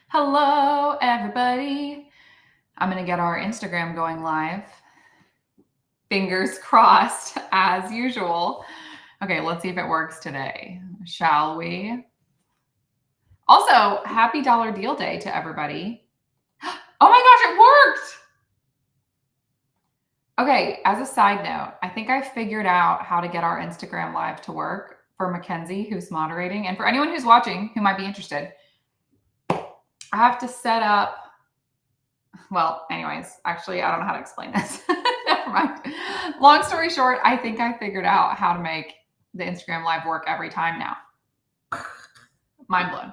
Hello, everybody. I'm going to get our Instagram going live. Fingers crossed, as usual. Okay, let's see if it works today. Shall we? Also, happy Dollar Deal Day to everybody. Oh my gosh, it worked! Okay, as a side note, I think I figured out how to get our Instagram live to work for Mackenzie, who's moderating, and for anyone who's watching who might be interested. I have to set up. Well, anyways, actually, I don't know how to explain this. Never mind. Long story short, I think I figured out how to make the Instagram live work every time now. Mind blown.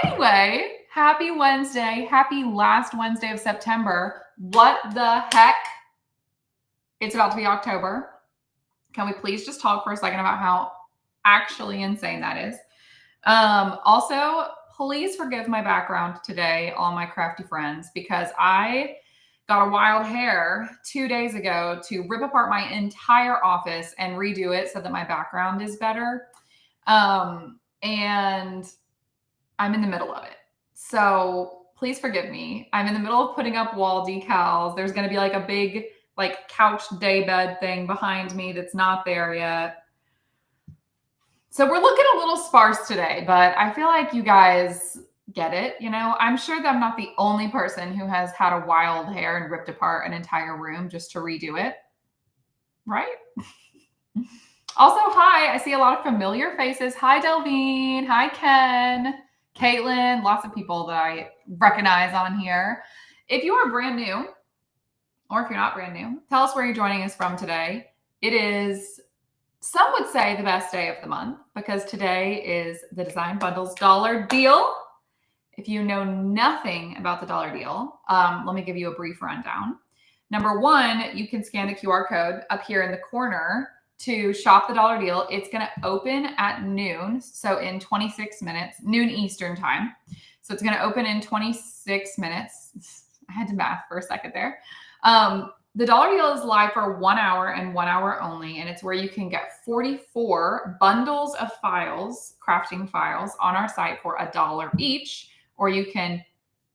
Anyway, happy Wednesday. Happy last Wednesday of September. What the heck? It's about to be October. Can we please just talk for a second about how actually insane that is? Also, please forgive my background today, all my crafty friends, because I got a wild hair 2 days ago to rip apart my entire office and redo it so that my background is better. And I'm in the middle of it. So please forgive me. I'm in the middle of putting up wall decals. There's going to be like a big like couch daybed thing behind me that's not there yet. So we're looking a little sparse today, but I feel like you guys get it. You know, I'm sure that I'm not the only person who has had a wild hair and ripped apart an entire room just to redo it. Right? Also, hi, I see a lot of familiar faces. Hi, Delvine. Hi, Ken. Caitlin. Lots of people that I recognize on here. If you are brand new, or if you're not brand new, tell us where you're joining us from today. It is, some would say, the best day of the month because today is the Design Bundles dollar deal. If you know nothing about the dollar deal, let me give you a brief rundown. Number one, you can scan the QR code up here in the corner to shop the dollar deal. It's going to open at noon, so in 26 minutes, noon Eastern time. So it's going to open in 26 minutes. I had to math for a second there. The dollar deal is live for 1 hour and 1 hour only, and it's where you can get 44 bundles of files, crafting files, on our site for $1 each, or you can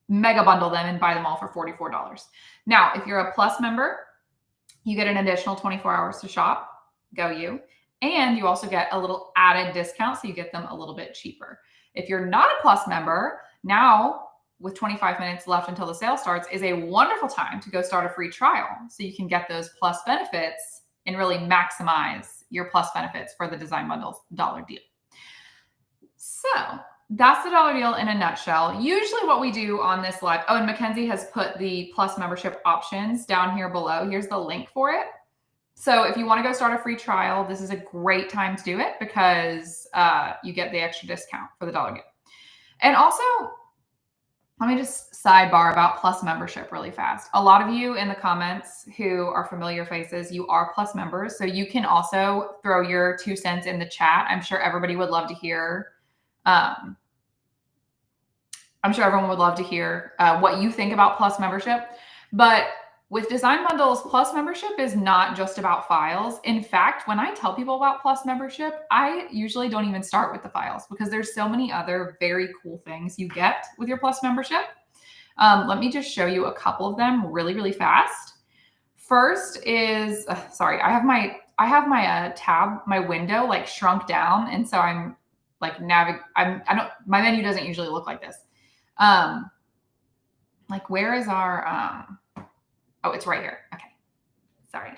mega bundle them and buy them all for $44. Now, if you're a Plus member, you get an additional 24 hours to shop. Go you. And you also get a little added discount, so you get them a little bit cheaper. If you're not a Plus member, now with 25 minutes left until the sale starts is a wonderful time to go start a free trial so you can get those Plus benefits and really maximize your Plus benefits for the Design Bundles dollar deal. So that's the dollar deal in a nutshell. Usually what we do on this live, oh, and Mackenzie has put the Plus membership options down here below. Here's the link for it. So if you want to go start a free trial, this is a great time to do it because you get the extra discount for the dollar deal. And also, let me just sidebar about Plus membership really fast. A lot of you in the comments who are familiar faces, you are Plus members. So you can also throw your 2 cents in the chat. I'm sure everybody would love to hear. I'm sure everyone would love to hear what you think about Plus membership. But with Design Bundles, Plus membership is not just about files. In fact, when I tell people about Plus membership, I usually don't even start with the files because there's so many other very cool things you get with your Plus membership. Let me just show you a couple of them really, really fast. First is, sorry, I have my tab, my window like shrunk down, and so I'm like my menu doesn't usually look like this. Like where is our oh, it's right here. Okay. Sorry.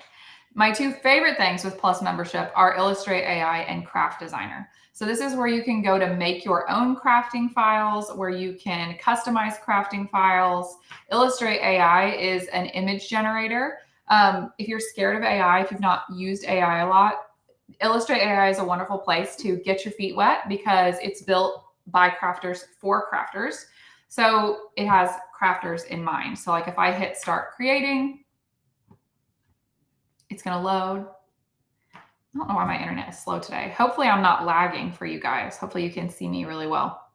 My 2 favorite things with Plus membership are Illustrate AI and Craft Designer. So this is where you can go to make your own crafting files, where you can customize crafting files. Illustrate AI is an image generator. If you're scared of AI, if you've not used AI a lot, Illustrate AI is a wonderful place to get your feet wet because it's built by crafters for crafters. So it has crafters in mind. So like if I hit start creating, it's going to load. I don't know why my internet is slow today. Hopefully I'm not lagging for you guys. Hopefully you can see me really well.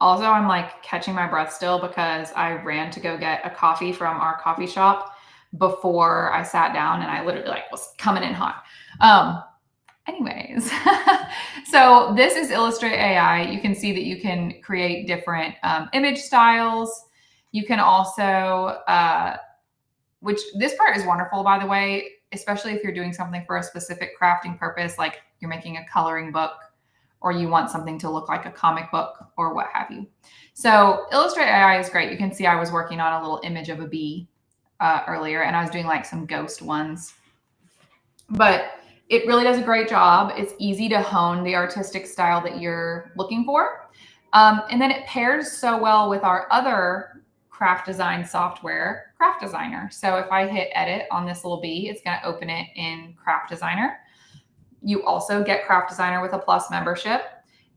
Also, I'm like catching my breath still because I ran to go get a coffee from our coffee shop before I sat down and I literally like was coming in hot. Anyways, So this is Illustrate AI. You can see that you can create different image styles. You can also, which this part is wonderful, by the way, especially if you're doing something for a specific crafting purpose, like you're making a coloring book or you want something to look like a comic book or what have you. So Illustrate AI is great. You can see I was working on a little image of a bee earlier, and I was doing like some ghost ones. But it really does a great job. It's easy to hone the artistic style that you're looking for. And then it pairs so well with our other craft design software, Craft Designer. So if I hit edit on this little bee, it's going to open it in Craft Designer. You also get Craft Designer with a Plus membership.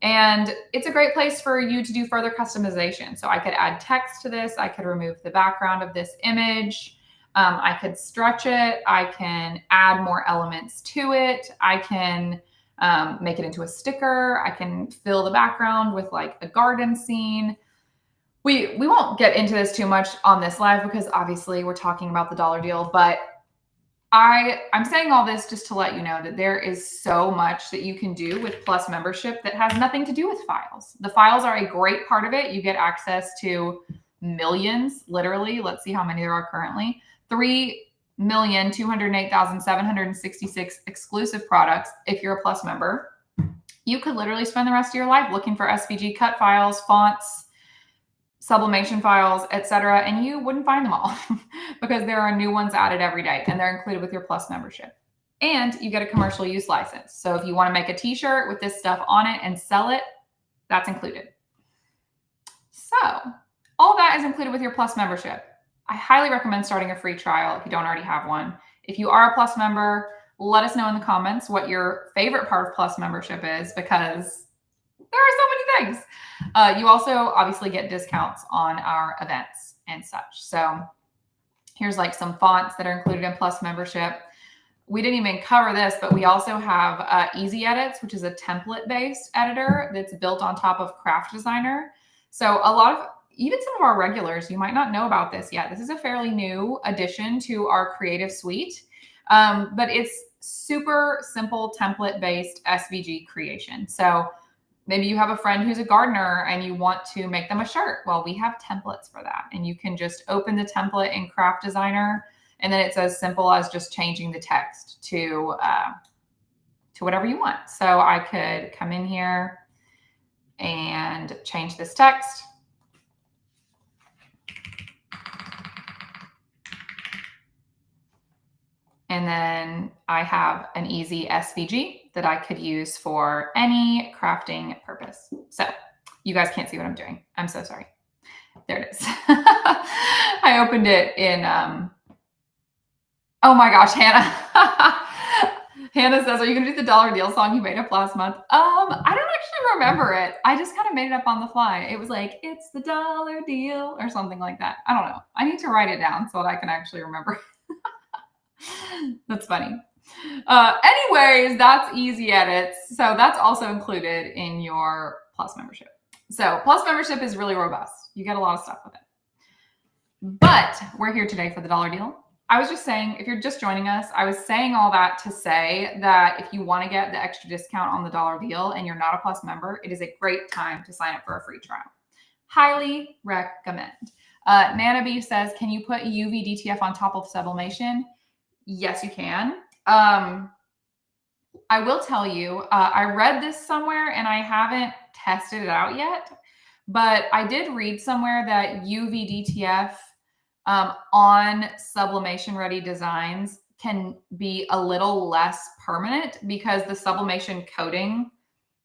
And it's a great place for you to do further customization. So I could add text to this. I could remove the background of this image. I could stretch it. I can add more elements to it. I can make it into a sticker. I can fill the background with like a garden scene. We won't get into this too much on this live because obviously we're talking about the dollar deal, but I'm saying all this just to let you know that there is so much that you can do with Plus membership that has nothing to do with files. The files are a great part of it. You get access to millions, literally. Let's see how many there are currently. 3,208,766 exclusive products if you're a Plus member. You could literally spend the rest of your life looking for SVG cut files, fonts, sublimation files, etc., and you wouldn't find them all because there are new ones added every day and they're included with your Plus membership. And you get a commercial use license. So if you want to make a t-shirt with this stuff on it and sell it, that's included. So all that is included with your Plus membership. I highly recommend starting a free trial if you don't already have one. If you are a Plus member, let us know in the comments what your favorite part of Plus membership is, because there are so many things. You also obviously get discounts on our events and such. So here's like some fonts that are included in Plus membership. We didn't even cover this, but we also have Easy Edits, which is a template-based editor that's built on top of Craft Designer. So even some of our regulars, you might not know about this yet. This is a fairly new addition to our creative suite, but it's super simple template-based SVG creation. So maybe you have a friend who's a gardener and you want to make them a shirt. Well, we have templates for that. And you can just open the template in Craft Designer, and then it's as simple as just changing the text to whatever you want. So I could come in here and change this text. And then I have an easy SVG that I could use for any crafting purpose. So you guys can't see what I'm doing. I'm so sorry. There it is. I opened it in, oh my gosh, Hannah. Hannah says, are you going to do the dollar deal song you made up last month? I don't actually remember it. I just kind of made it up on the fly. It was like, it's the dollar deal or something like that. I don't know. I need to write it down so that I can actually remember. That's funny. Anyways, that's Easy Edits. So that's also included in your Plus membership. So Plus membership is really robust. You get a lot of stuff with it. But we're here today for the dollar deal. I was just saying, if you're just joining us, I was saying all that to say that if you want to get the extra discount on the dollar deal and you're not a Plus member, it is a great time to sign up for a free trial. Highly recommend. Nana B says, can you put UV DTF on top of sublimation? Yes, you can. I will tell you, I read this somewhere and I haven't tested it out yet, but I did read somewhere that UV DTF on sublimation ready designs can be a little less permanent because the sublimation coating,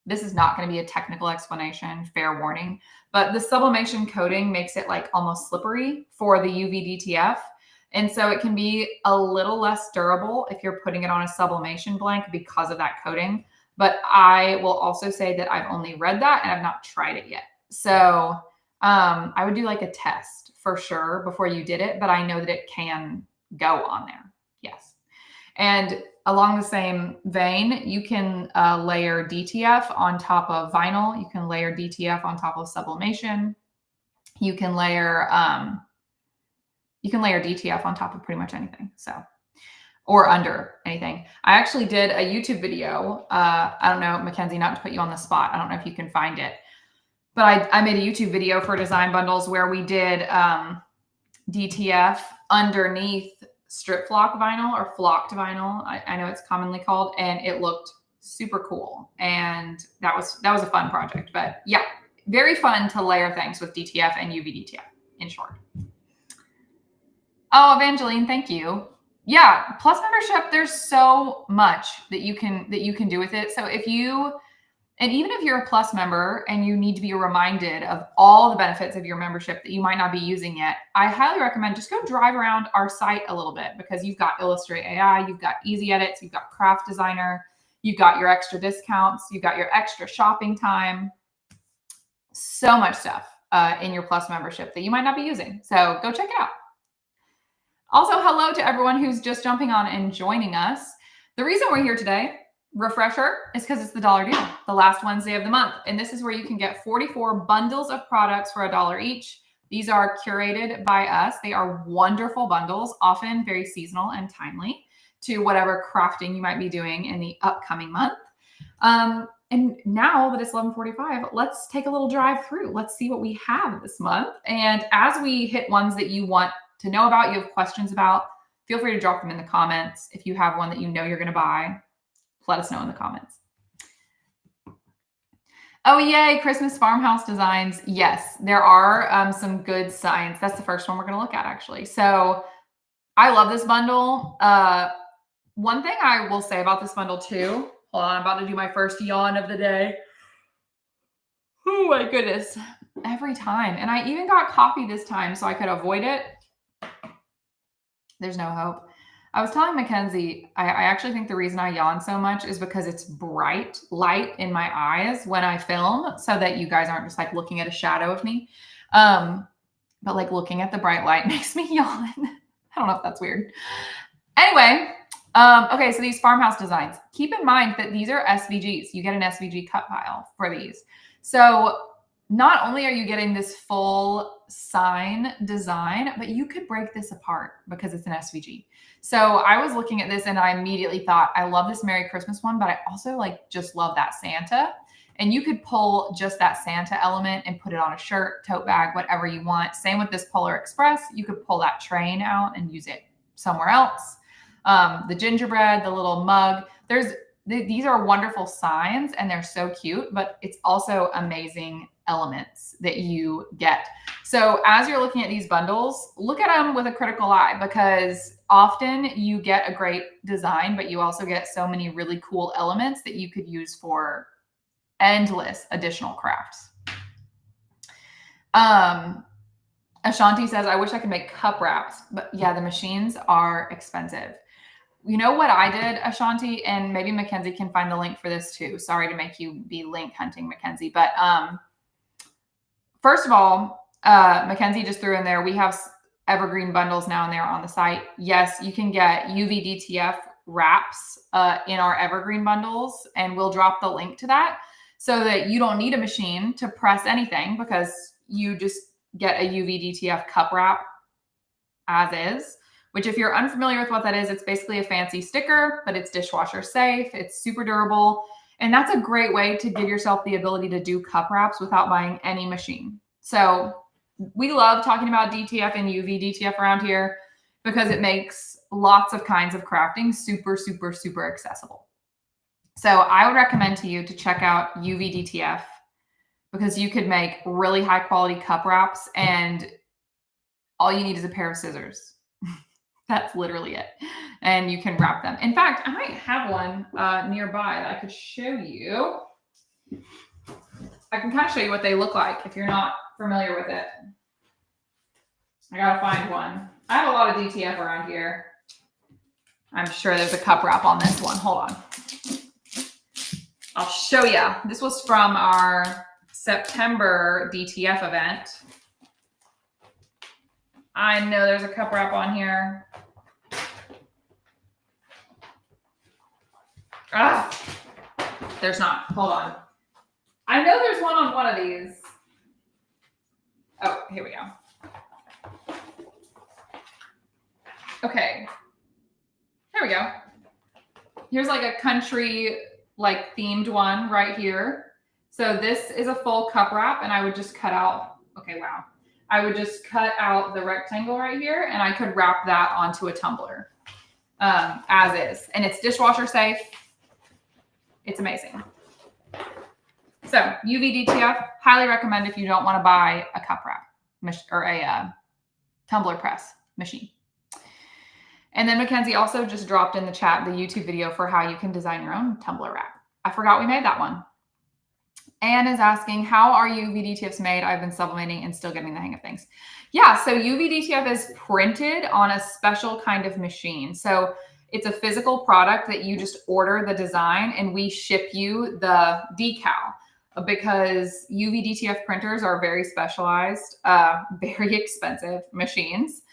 this is not going to be a technical explanation, fair warning, but the sublimation coating makes it like almost slippery for the UV DTF. And so it can be a little less durable if you're putting it on a sublimation blank because of that coating. But I will also say that I've only read that and I've not tried it yet. So I would do like a test for sure before you did it, but I know that it can go on there. Yes. And along the same vein, you can layer DTF on top of vinyl. You can layer DTF on top of sublimation. You can layer DTF on top of pretty much anything. So, or under anything. I actually did a YouTube video. I don't know, Mackenzie, not to put you on the spot. I don't know if you can find it, but I made a YouTube video for design bundles where we did DTF underneath strip flock vinyl or flocked vinyl. I know it's commonly called, and it looked super cool. And that was a fun project. But yeah, very fun to layer things with DTF and UV DTF, in short. Oh, Evangeline, thank you. Yeah, Plus membership, there's so much that you can do with it. So if you, and even if you're a Plus member and you need to be reminded of all the benefits of your membership that you might not be using yet, I highly recommend just go drive around our site a little bit, because you've got Illustrate AI, you've got Easy Edits, you've got Craft Designer, you've got your extra discounts, you've got your extra shopping time, so much stuff in your Plus membership that you might not be using. So go check it out. Also, hello to everyone who's just jumping on and joining us. The reason we're here today, refresher, is because it's the dollar deal, the last Wednesday of the month. And this is where you can get 44 bundles of products for $1 each. These are curated by us. They are wonderful bundles, often very seasonal and timely to whatever crafting you might be doing in the upcoming month. And now that it's 11:45, let's take a little drive through. Let's see what we have this month. And as we hit ones that you want to know about, you have questions about, feel free to drop them in the comments. If you have one that you know you're going to buy, let us know in the comments. Oh, yay, Christmas farmhouse designs. Yes, there are some good signs. That's the first one we're going to look at, actually. So I love this bundle. One thing I will say about this bundle too, hold on, I'm about to do my first yawn of the day. Oh my goodness, every time. And I even got coffee this time so I could avoid it. There's no hope. I was telling Mackenzie, I actually think the reason I yawn so much is because it's bright light in my eyes when I film, so that you guys aren't just like looking at a shadow of me. But like looking at the bright light makes me yawn. I don't know if that's weird. Anyway, okay, so these farmhouse designs. Keep in mind that these are SVGs. You get an SVG cut file for these. So not only are you getting this full sign design, but you could break this apart because it's an SVG. So I was looking at this and I immediately thought, I love this Merry Christmas one, but I also like just love that Santa. And you could pull just that Santa element and put it on a shirt, tote bag, whatever you want. Same with this Polar Express. You could pull that train out and use it somewhere else. The gingerbread, the little mug, these are wonderful signs and they're so cute, but it's also amazing elements that you get. So as you're looking at these bundles, look at them with a critical eye, because often you get a great design, but you also get so many really cool elements that you could use for endless additional crafts. Ashanti says, I wish I could make cup wraps, but yeah, the machines are expensive. You know what I did, Ashanti, and maybe Mackenzie can find the link for this too. Sorry to make you be link hunting, Mackenzie. But first of all, Mackenzie just threw in there, we have evergreen bundles now and they're on the site. Yes, you can get UV DTF wraps in our evergreen bundles, and we'll drop the link to that so that you don't need a machine to press anything, because you just get a UV DTF cup wrap as is. Which, if you're unfamiliar with what that is, it's basically a fancy sticker, but it's dishwasher safe. It's super durable. And that's a great way to give yourself the ability to do cup wraps without buying any machine. So we love talking about DTF and UV DTF around here because it makes lots of kinds of crafting super, super, super accessible. So I would recommend to you to check out UV DTF, because you could make really high quality cup wraps and all you need is a pair of scissors. That's literally it. And you can wrap them. In fact, I might have one nearby that I could show you. I can kind of show you what they look like if you're not familiar with it. I gotta find one. I have a lot of DTF around here. I'm sure there's a cup wrap on this one. Hold on. I'll show you. This was from our September DTF event. I know there's a cup wrap on here. Ah, there's not. Hold on. I know there's one on one of these. Oh, here we go. Okay. There we go. Here's like a country like themed one right here. So this is a full cup wrap, and I would just cut out, okay, wow. I would just cut out the rectangle right here, and I could wrap that onto a tumbler as is. And it's dishwasher safe. It's amazing. So UV DTF, highly recommend if you don't want to buy a cup wrap or a tumbler press machine. And then Mackenzie also just dropped in the chat the YouTube video for how you can design your own tumbler wrap. I forgot we made that one. Anne is asking, how are UV DTFs made? I've been sublimating and still getting the hang of things. Yeah, so UV DTF is printed on a special kind of machine. So it's a physical product that you just order the design and we ship you the decal, because UV DTF printers are very specialized, very expensive machines.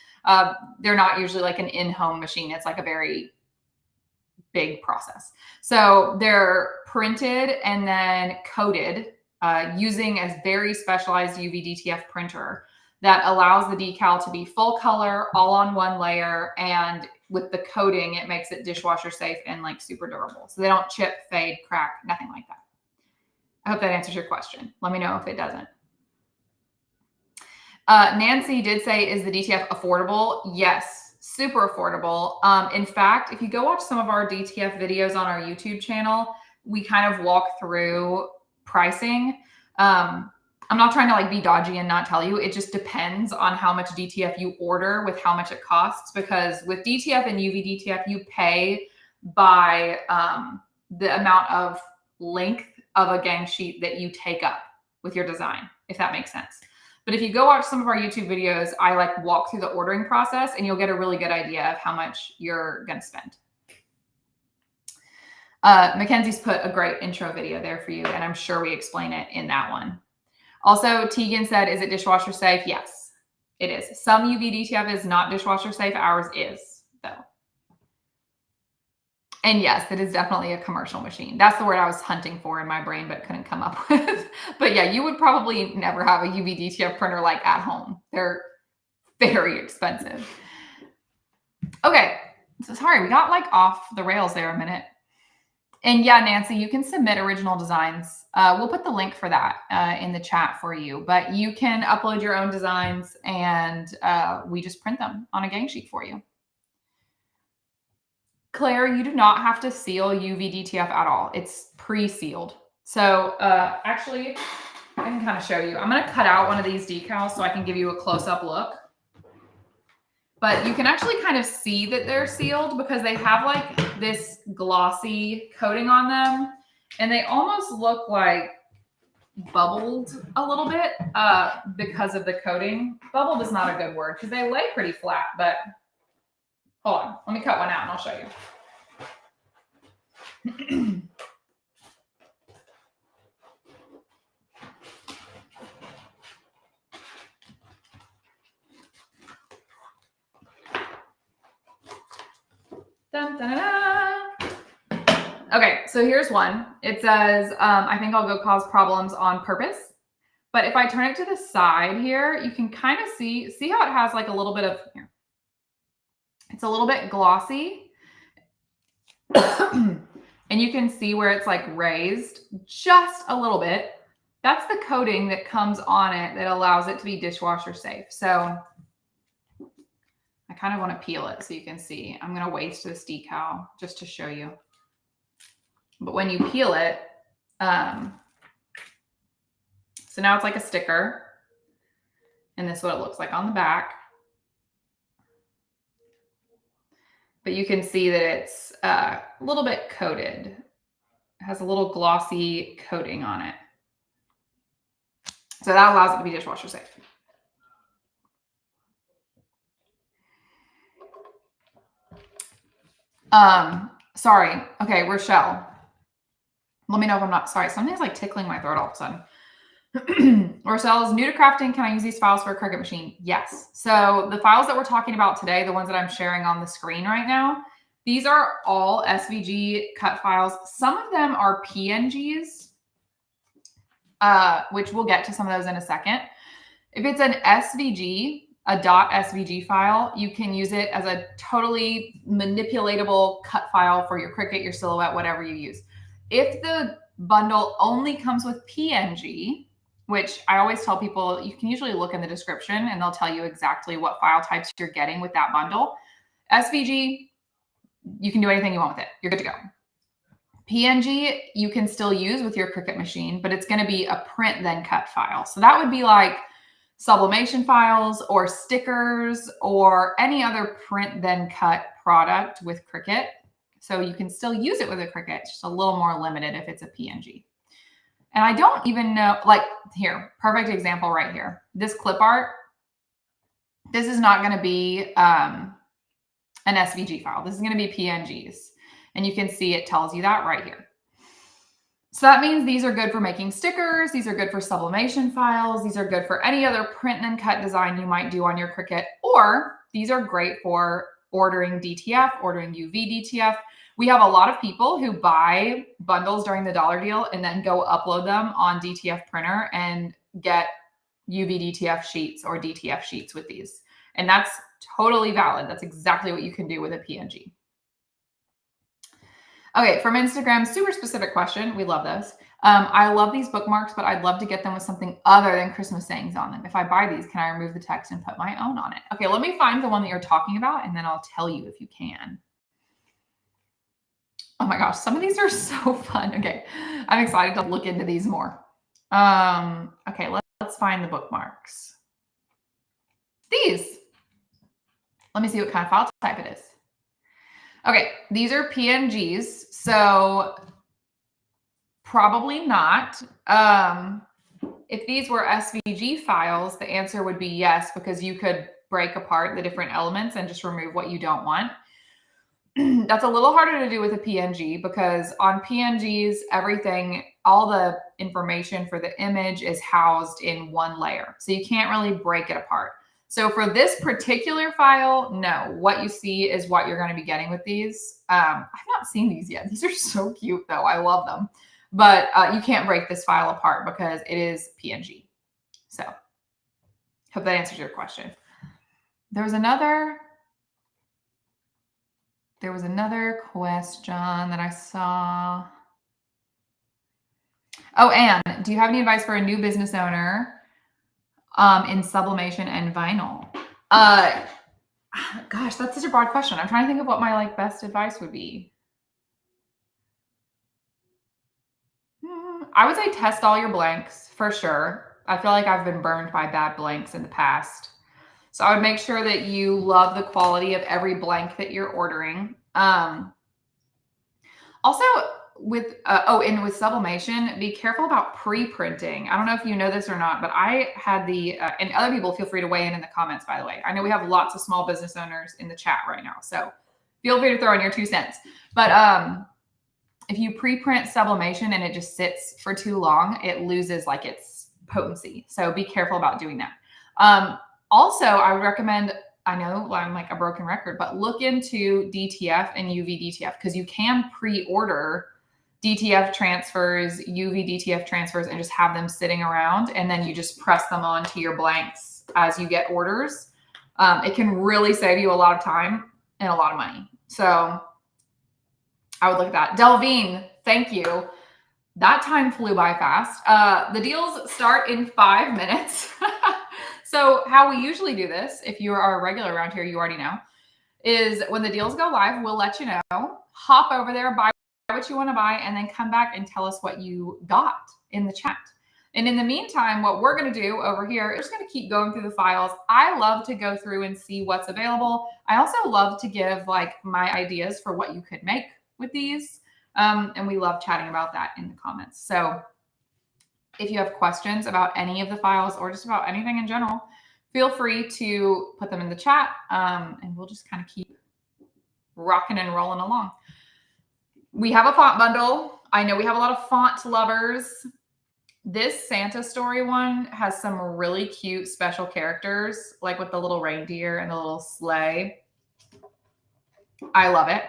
They're not usually like an in-home machine. It's like a very big process. So they're printed and then coated using a very specialized UV DTF printer that allows the decal to be full color, all on one layer. And with the coating, it makes it dishwasher safe and like super durable. So they don't chip, fade, crack, nothing like that. I hope that answers your question. Let me know if it doesn't. Nancy did say, is the DTF affordable? Yes, super affordable. In fact, if you go watch some of our DTF videos on our YouTube channel, we kind of walk through pricing. I'm not trying to like be dodgy and not tell you. It just depends on how much DTF you order with how much it costs, because with DTF and UV DTF, you pay by the amount of length of a gang sheet that you take up with your design, if that makes sense. But if you go watch some of our YouTube videos, I like walk through the ordering process and you'll get a really good idea of how much you're going to spend. Mackenzie's put a great intro video there for you, and I'm sure we explain it in that one. Also, Tegan said, is it dishwasher safe? Yes, it is. Some UV DTF is not dishwasher safe. Ours is, though. And yes, it is definitely a commercial machine. That's the word I was hunting for in my brain, but couldn't come up with. But yeah, you would probably never have a UV DTF printer like at home. They're very expensive. Okay, so sorry, we got like off the rails there a minute. And yeah, Nancy, you can submit original designs. We'll put the link for that in the chat for you, but you can upload your own designs and we just print them on a gang sheet for you. Claire, you do not have to seal UV DTF at all. It's pre-sealed. So actually, I can kind of show you. I'm going to cut out one of these decals so I can give you a close-up look. But you can actually kind of see that they're sealed because they have like this glossy coating on them. And they almost look like bubbled a little bit because of the coating. Bubbled is not a good word because they lay pretty flat, but hold on. Let me cut one out and I'll show you. Dun, dun, dun, dun. Okay, so here's one. It says, I think I'll go cause problems on purpose. But if I turn it to the side here, you can kind of see how it has like a little bit of, here. It's a little bit glossy. And you can see where it's like raised just a little bit. That's the coating that comes on it that allows it to be dishwasher safe. So I kind of want to peel it so you can see. I'm going to waste this decal just to show you. But when you peel it, so now it's like a sticker. And this is what it looks like on the back. But you can see that it's a little bit coated. It has a little glossy coating on it. So that allows it to be dishwasher safe. Sorry. Okay, Rochelle. Let me know if I'm not sorry. Something's like tickling my throat all of a sudden. Rochelle is new to crafting. Can I use these files for a Cricut machine? Yes. So the files that we're talking about today, the ones that I'm sharing on the screen right now, these are all SVG cut files. Some of them are PNGs, which we'll get to some of those in a second. If it's an SVG, a .svg file, you can use it as a totally manipulatable cut file for your Cricut, your Silhouette, whatever you use. If the bundle only comes with PNG, which I always tell people, you can usually look in the description and they'll tell you exactly what file types you're getting with that bundle. SVG, you can do anything you want with it. You're good to go. PNG, you can still use with your Cricut machine, but it's going to be a print then cut file. So that would be like sublimation files or stickers or any other print then cut product with Cricut. So you can still use it with a Cricut, just a little more limited if it's a PNG. And I don't even know, like here, perfect example right here. This clip art, this is not going to be an SVG file. This is going to be PNGs. And you can see it tells you that right here. So that means these are good for making stickers. These are good for sublimation files. These are good for any other print and cut design you might do on your Cricut. Or these are great for ordering DTF, ordering UV DTF. We have a lot of people who buy bundles during the dollar deal and then go upload them on DTF printer and get UV DTF sheets or DTF sheets with these. And that's totally valid. That's exactly what you can do with a PNG. Okay, from Instagram, super specific question. We love those. I love these bookmarks, but I'd love to get them with something other than Christmas sayings on them. If I buy these, can I remove the text and put my own on it? Okay, let me find the one that you're talking about, and then I'll tell you if you can. Oh my gosh, some of these are so fun. Okay, I'm excited to look into these more. Okay, let's find the bookmarks. These. Let me see what kind of file type it is. Okay, these are PNGs, so probably not. If these were SVG files, the answer would be yes, because you could break apart the different elements and just remove what you don't want. That's a little harder to do with a PNG because on PNGs, everything, all the information for the image is housed in one layer. So you can't really break it apart. So for this particular file, no, what you see is what you're going to be getting with these. I've not seen these yet. These are so cute though. I love them. But you can't break this file apart because it is PNG. So hope that answers your question. There was another question that I saw. Oh, Anne, do you have any advice for a new business owner in sublimation and vinyl? Gosh, that's such a broad question. I'm trying to think of what my best advice would be. I would say test all your blanks for sure. I feel like I've been burned by bad blanks in the past. So I would make sure that you love the quality of every blank that you're ordering. Also, with with sublimation, be careful about pre-printing. I don't know if you know this or not, but I had and other people feel free to weigh in the comments, by the way. I know we have lots of small business owners in the chat right now, so feel free to throw in your 2 cents. But if you pre-print sublimation and it just sits for too long, it loses its potency. So be careful about doing that. Also, I would recommend, I know I'm like a broken record, but look into DTF and UV DTF because you can pre-order DTF transfers, UV DTF transfers, and just have them sitting around. And then you just press them onto your blanks as you get orders. It can really save you a lot of time and a lot of money. So I would look at that. Delvine, thank you. That time flew by fast. The deals start in 5 minutes. So how we usually do this, if you are a regular around here, you already know, is when the deals go live, we'll let you know, hop over there, buy what you want to buy, and then come back and tell us what you got in the chat. And in the meantime, what we're going to do over here is just going to keep going through the files. I love to go through and see what's available. I also love to give my ideas for what you could make with these. And we love chatting about that in the comments. So if you have questions about any of the files or just about anything in general, feel free to put them in the chat and we'll just kind of keep rocking and rolling along. We have a font bundle. I know we have a lot of font lovers. This Santa story one has some really cute special characters, like with the little reindeer and the little sleigh. I love it.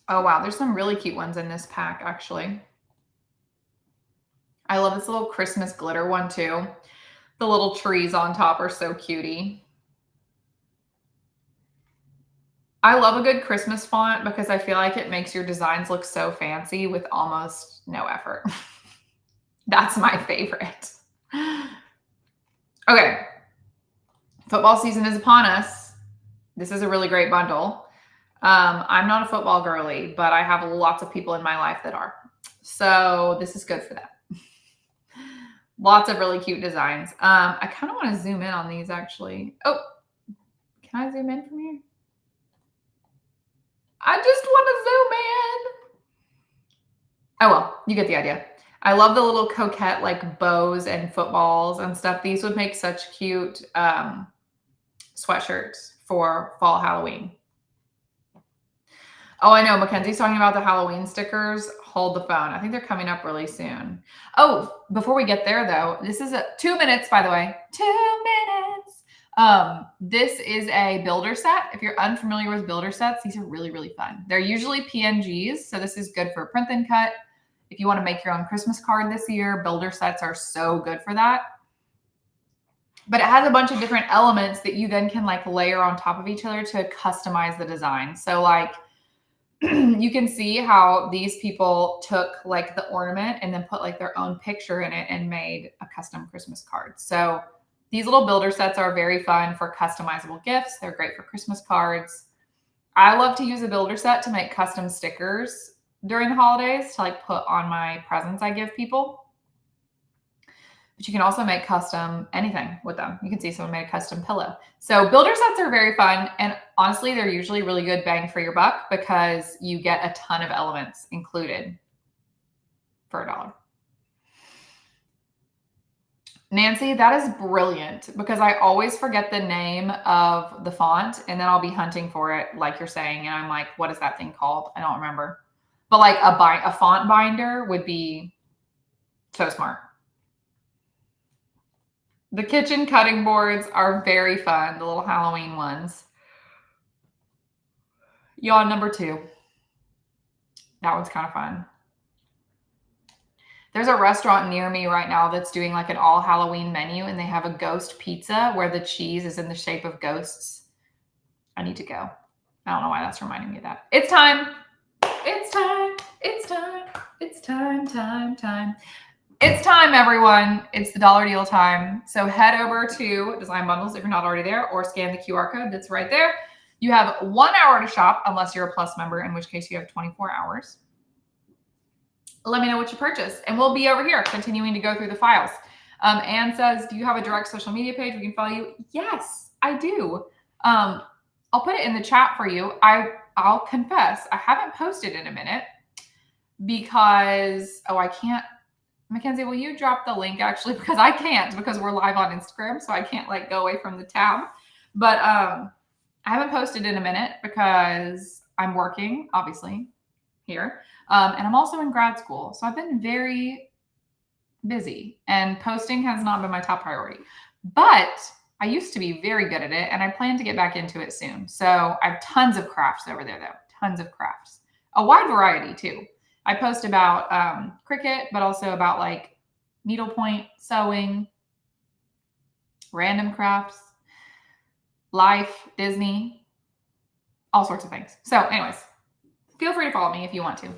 Oh, wow. There's some really cute ones in this pack, actually. I love this little Christmas glitter one too. The little trees on top are so cutie. I love a good Christmas font because I feel like it makes your designs look so fancy with almost no effort. That's my favorite. Okay. Football season is upon us. This is a really great bundle. I'm not a football girly, but I have lots of people in my life that are. So this is good for them. Lots of really cute designs. I kind of want to zoom in on these actually. Oh, can I zoom in from here? I just want to zoom in. Oh, well, you get the idea. I love the little coquette like bows and footballs and stuff. These would make such cute sweatshirts for fall Halloween. Oh, I know. Mackenzie's talking about the Halloween stickers. Hold the phone. I think they're coming up really soon. Oh, before we get there, though, this is 2 minutes, by the way. 2 minutes. This is a builder set. If you're unfamiliar with builder sets, these are really, really fun. They're usually PNGs, so this is good for print and cut. If you want to make your own Christmas card this year, builder sets are so good for that. But it has a bunch of different elements that you then can like layer on top of each other to customize the design. So like you can see how these people took like the ornament and then put like their own picture in it and made a custom Christmas card. So these little builder sets are very fun for customizable gifts. They're great for Christmas cards. I love to use a builder set to make custom stickers during the holidays to like put on my presents I give people. But you can also make custom anything with them. You can see someone made a custom pillow. So builder sets are very fun. And honestly, they're usually really good bang for your buck because you get a ton of elements included for $1. Nancy, that is brilliant because I always forget the name of the font and then I'll be hunting for it like you're saying. And I'm like, what is that thing called? I don't remember. But like a font binder would be so smart. The kitchen cutting boards are very fun, the little Halloween ones. Yawn number 2. That one's kind of fun. There's a restaurant near me right now that's doing like an all Halloween menu and they have a ghost pizza where the cheese is in the shape of ghosts. I need to go. I don't know why that's reminding me of that. It's time. It's time. It's time. It's time. It's time, everyone. It's the dollar deal time. So head over to Design Bundles if you're not already there, or scan the QR code that's right there. You have 1 hour to shop unless you're a Plus member, in which case you have 24 hours. Let me know what you purchased, and we'll be over here continuing to go through the files. Anne says, do you have a direct social media page we can follow you? Yes, I do. I'll put it in the chat for you. I'll confess, I haven't posted in a minute because, I can't. Mackenzie, will you drop the link actually? Because I can't, because we're live on Instagram, so I can't like go away from the tab. But I haven't posted in a minute because I'm working, obviously, here. And I'm also in grad school. So I've been very busy and posting has not been my top priority. But I used to be very good at it and I plan to get back into it soon. So I have tons of crafts over there though, tons of crafts. A wide variety too. I post about Cricut, but also about like needlepoint, sewing, random crafts, life, Disney, all sorts of things. So anyways, feel free to follow me if you want to.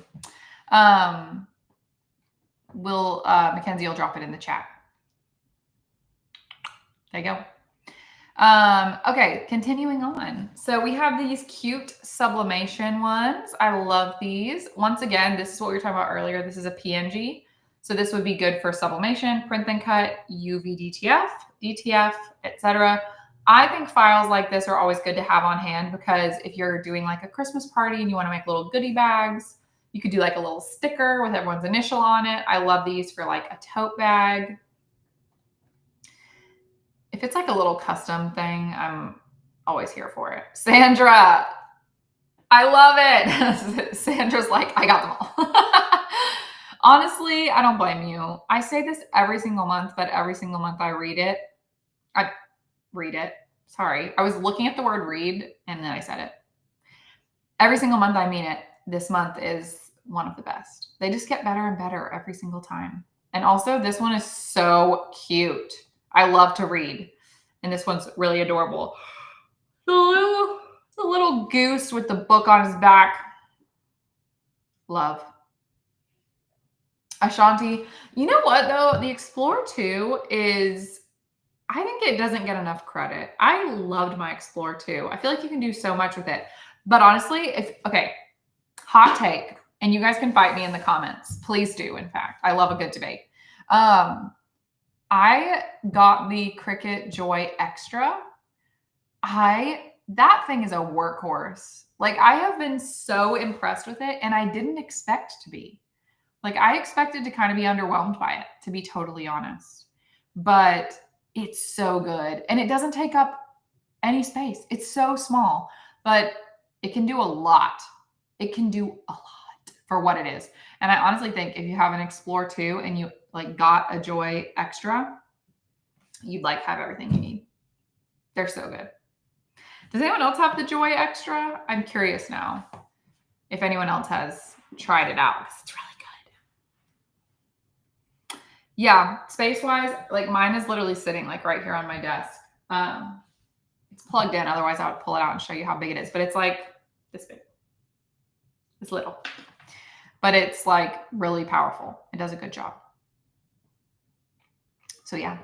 Mackenzie will drop it in the chat. There you go. Okay, continuing on. So we have these cute sublimation ones. I love these. Once again, this is what we were talking about earlier. This is a PNG. So this would be good for sublimation, print and cut, UV DTF, DTF, etc. I think files like this are always good to have on hand because if you're doing like a Christmas party and you want to make little goodie bags, you could do like a little sticker with everyone's initial on it. I love these for like a tote bag. If it's like a little custom thing, I'm always here for it. Sandra, I love it. Sandra's like, I got them all. Honestly, I don't blame you. I say this every single month, but every single month I read it. Sorry. I was looking at the word read and then I said it. Every single month I mean it. This month is one of the best. They just get better and better every single time. And also this one is so cute. I love to read. And this one's really adorable. The little goose with the book on his back. Love. Ashanti. You know what though? The Explorer 2 is, I think it doesn't get enough credit. I loved my Explorer 2. I feel like you can do so much with it. But honestly, okay, hot take, and you guys can fight me in the comments. Please do, in fact. I love a good debate. I got the Cricut Joy Extra. That thing is a workhorse. Like, I have been so impressed with it, and I didn't expect to be. Like, I expected to kind of be underwhelmed by it, to be totally honest. But it's so good. And it doesn't take up any space. It's so small, but it can do a lot. It can do a lot for what it is. And I honestly think if you have an Explorer 2 and you like got a Joy Extra, you'd like have everything you need. They're so good. Does anyone else have the Joy Extra? I'm curious now if anyone else has tried it out because it's really good. Yeah, space-wise, like mine is literally sitting like right here on my desk. It's plugged in, otherwise I would pull it out and show you how big it is. But it's like this big. It's little. But it's like really powerful. It does a good job. So yeah,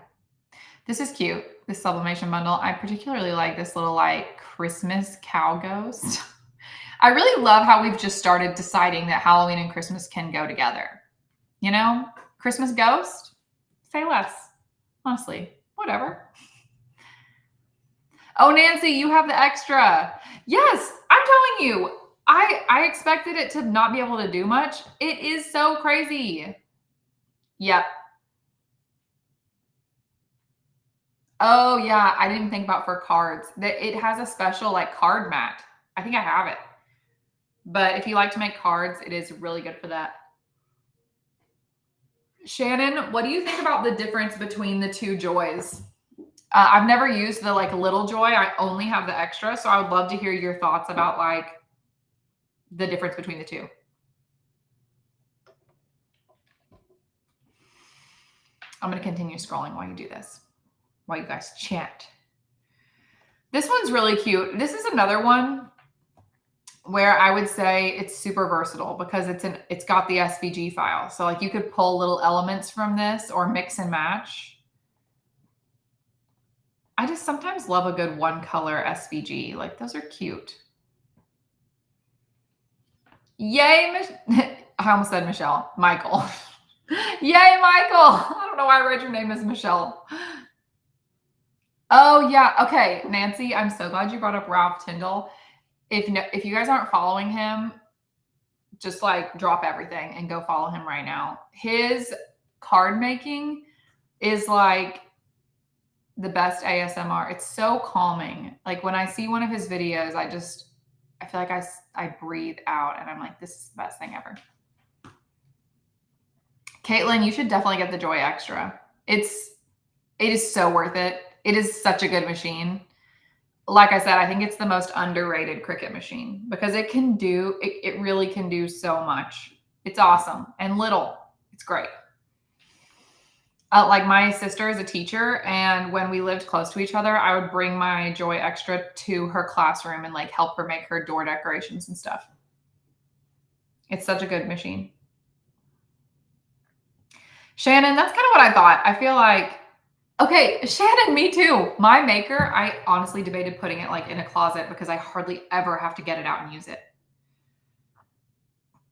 this is cute. This sublimation bundle. I particularly like this little like Christmas cow ghost. I really love how we've just started deciding that Halloween and Christmas can go together. You know, Christmas ghost, say less. Honestly, whatever. Oh, Nancy, you have the extra. Yes, I'm telling you, I expected it to not be able to do much. It is so crazy. Yep. Oh yeah, I didn't think about for cards. It has a special like card mat. I think I have it. But if you like to make cards, it is really good for that. Shannon, what do you think about the difference between the two Joys? I've never used the like little Joy. I only have the extra. So I would love to hear your thoughts about like the difference between the two. I'm going to continue scrolling while you do this, while you guys chat. This one's really cute. This is another one where I would say it's super versatile because it's got the SVG file. So like you could pull little elements from this or mix and match. I just sometimes love a good one color SVG. Like those are cute. Yay, I almost said Michelle. Michael. Yay, Michael. I don't know why I read your name as Michelle. Oh, yeah. Okay, Nancy, I'm so glad you brought up Ralph Tyndall. If you guys aren't following him, just like drop everything and go follow him right now. His card making is like the best ASMR. It's so calming. Like when I see one of his videos, I feel like I breathe out and I'm like, this is the best thing ever. Caitlin, you should definitely get the Joy Extra. It is so worth it. It is such a good machine. Like I said, I think it's the most underrated Cricut machine because it really can do so much. It's awesome and little. It's great. Like my sister is a teacher, and when we lived close to each other, I would bring my Joy Extra to her classroom and like help her make her door decorations and stuff. It's such a good machine. Shannon, that's kind of what I thought. I feel like, okay, Shannon, me too. My maker, I honestly debated putting it like in a closet because I hardly ever have to get it out and use it.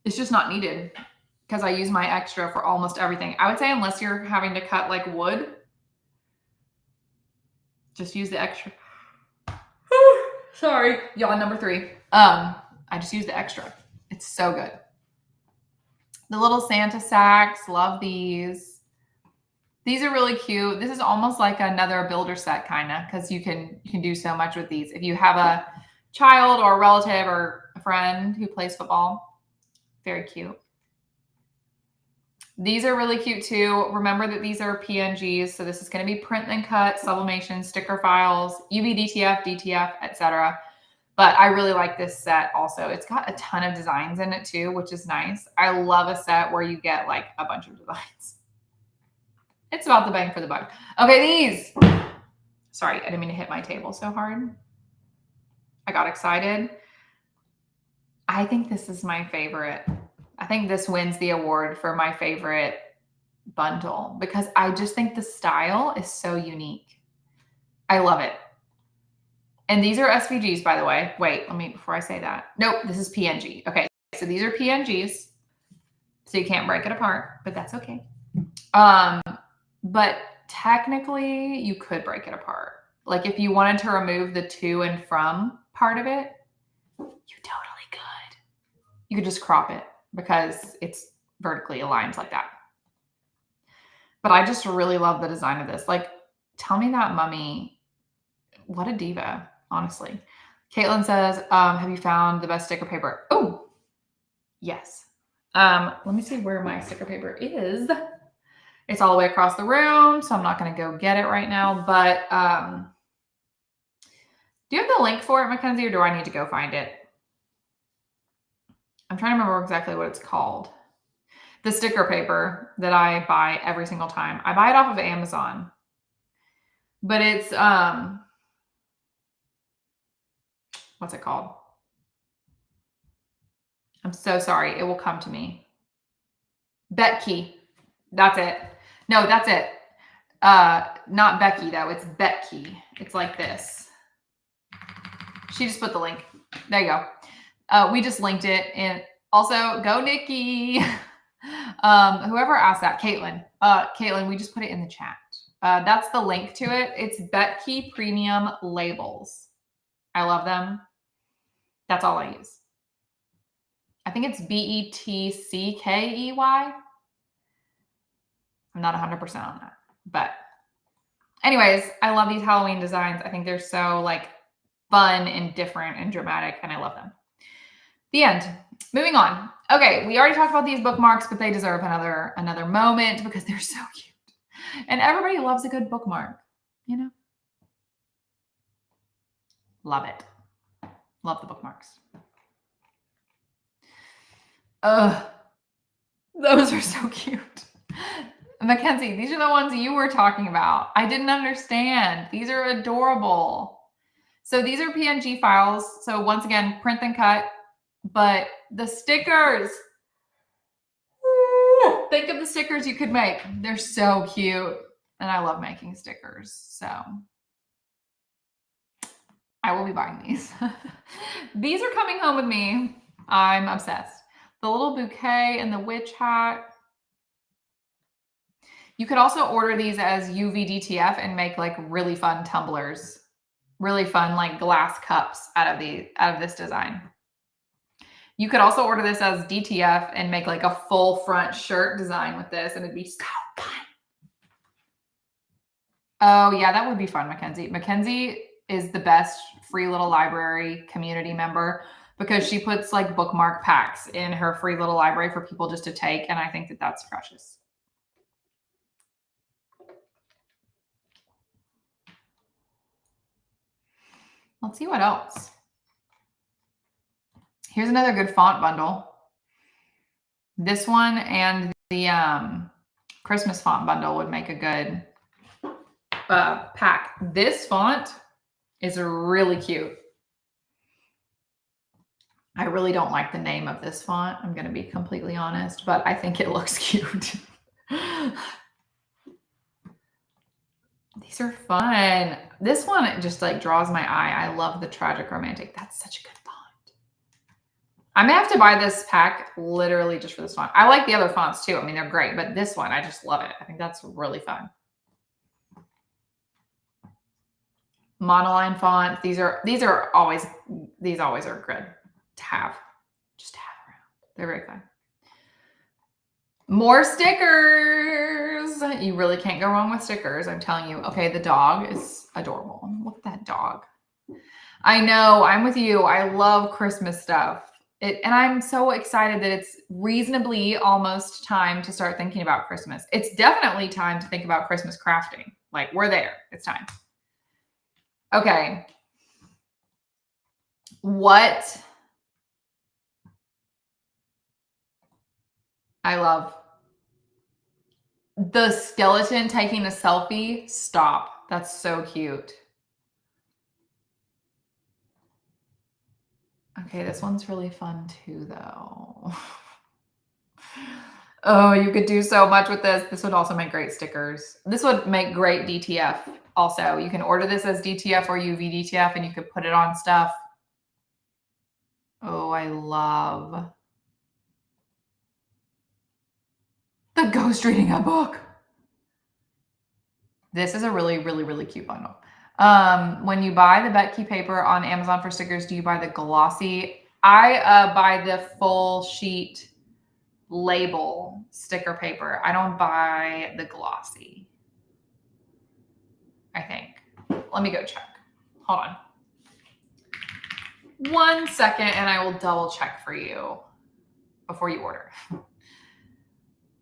It's just not needed because I use my extra for almost everything. I would say unless you're having to cut like wood, just use the extra. Sorry, yawn number 3. I just use the extra. It's so good. The little Santa sacks, love these. These are really cute. This is almost like another builder set kind of because you can do so much with these. If you have a child or a relative or a friend who plays football, very cute. These are really cute too. Remember that these are PNGs. So this is going to be print then cut, sublimation, sticker files, UV DTF, etc. But I really like this set also. It's got a ton of designs in it too, which is nice. I love a set where you get like a bunch of designs. It's about the bang for the buck. Okay, these. Sorry, I didn't mean to hit my table so hard. I got excited. I think this is my favorite. I think this wins the award for my favorite bundle because I just think the style is so unique. I love it. And these are SVGs, by the way. Wait, before I say that. Nope, this is PNG. Okay, so these are PNGs. So you can't break it apart, but that's okay. But technically, you could break it apart. Like if you wanted to remove the to and from part of it, you totally could. You could just crop it because it's vertically aligned like that. But I just really love the design of this. Like, tell me that mummy, what a diva, honestly. Caitlin says, have you found the best sticker paper? Oh, yes. Let me see where my sticker paper is. It's all the way across the room, so I'm not going to go get it right now. But do you have the link for it, Mackenzie, or do I need to go find it? I'm trying to remember exactly what it's called. The sticker paper that I buy every single time. I buy it off of Amazon. But it's, what's it called? I'm so sorry. It will come to me. Betke. That's it. No, that's it. Not Becky, though. It's Betke. It's like this. She just put the link. There you go. We just linked it. And also, go Nikki. Whoever asked that, Caitlin. Caitlin, we just put it in the chat. That's the link to it. It's Betke Premium Labels. I love them. That's all I use. I think it's Betkey. I'm not 100% on that. But anyways, I love these Halloween designs. I think they're so like fun and different and dramatic, and I love them. The end. Moving on. Okay, we already talked about these bookmarks, but they deserve another moment because they're so cute. And everybody loves a good bookmark, you know? Love it. Love the bookmarks. Ugh. Those are so cute. Mackenzie, these are the ones you were talking about. I didn't understand. These are adorable. So these are PNG files. So once again, print and cut. But the stickers, think of the stickers you could make. They're so cute. And I love making stickers. So I will be buying these. These are coming home with me. I'm obsessed. The little bouquet and the witch hat. You could also order these as UVDTF and make like really fun tumblers, really fun like glass cups out of this design. You could also order this as DTF and make like a full front shirt design with this, and it'd be so fun. Oh yeah, that would be fun, Mackenzie. Mackenzie is the best Free Little Library community member because she puts like bookmark packs in her Free Little Library for people just to take, and I think that that's precious. Let's see what else. Here's another good font bundle. This one and the Christmas font bundle would make a good pack. This font is really cute. I really don't like the name of this font. I'm going to be completely honest, but I think it looks cute. These are fun. This one, it just like draws my eye. I love the tragic romantic. That's such a good font. I may have to buy this pack literally just for this font. I like the other fonts too. I mean, they're great, but this one, I just love it. I think that's really fun. Monoline font. These always are good to have. Just to have around. They're very fun. More stickers. You really can't go wrong with stickers. I'm telling you. Okay, the dog is adorable. Look at that dog. I know. I'm with you. I love Christmas stuff. And I'm so excited that it's reasonably almost time to start thinking about Christmas. It's definitely time to think about Christmas crafting. Like, we're there. It's time. Okay. What I love. The skeleton taking a selfie. Stop. That's so cute. Okay, this one's really fun too, though. Oh, you could do so much with this. This would also make great stickers. This would make great DTF also. You can order this as DTF or UV DTF and you could put it on stuff. Oh, I love the ghost reading a book. This is a really, really, really cute bundle. When you buy the Betke paper on Amazon for stickers, do you buy the glossy? I buy the full sheet label sticker paper. I don't buy the glossy, I think. Let me go check. Hold on. 1 second and I will double check for you before you order.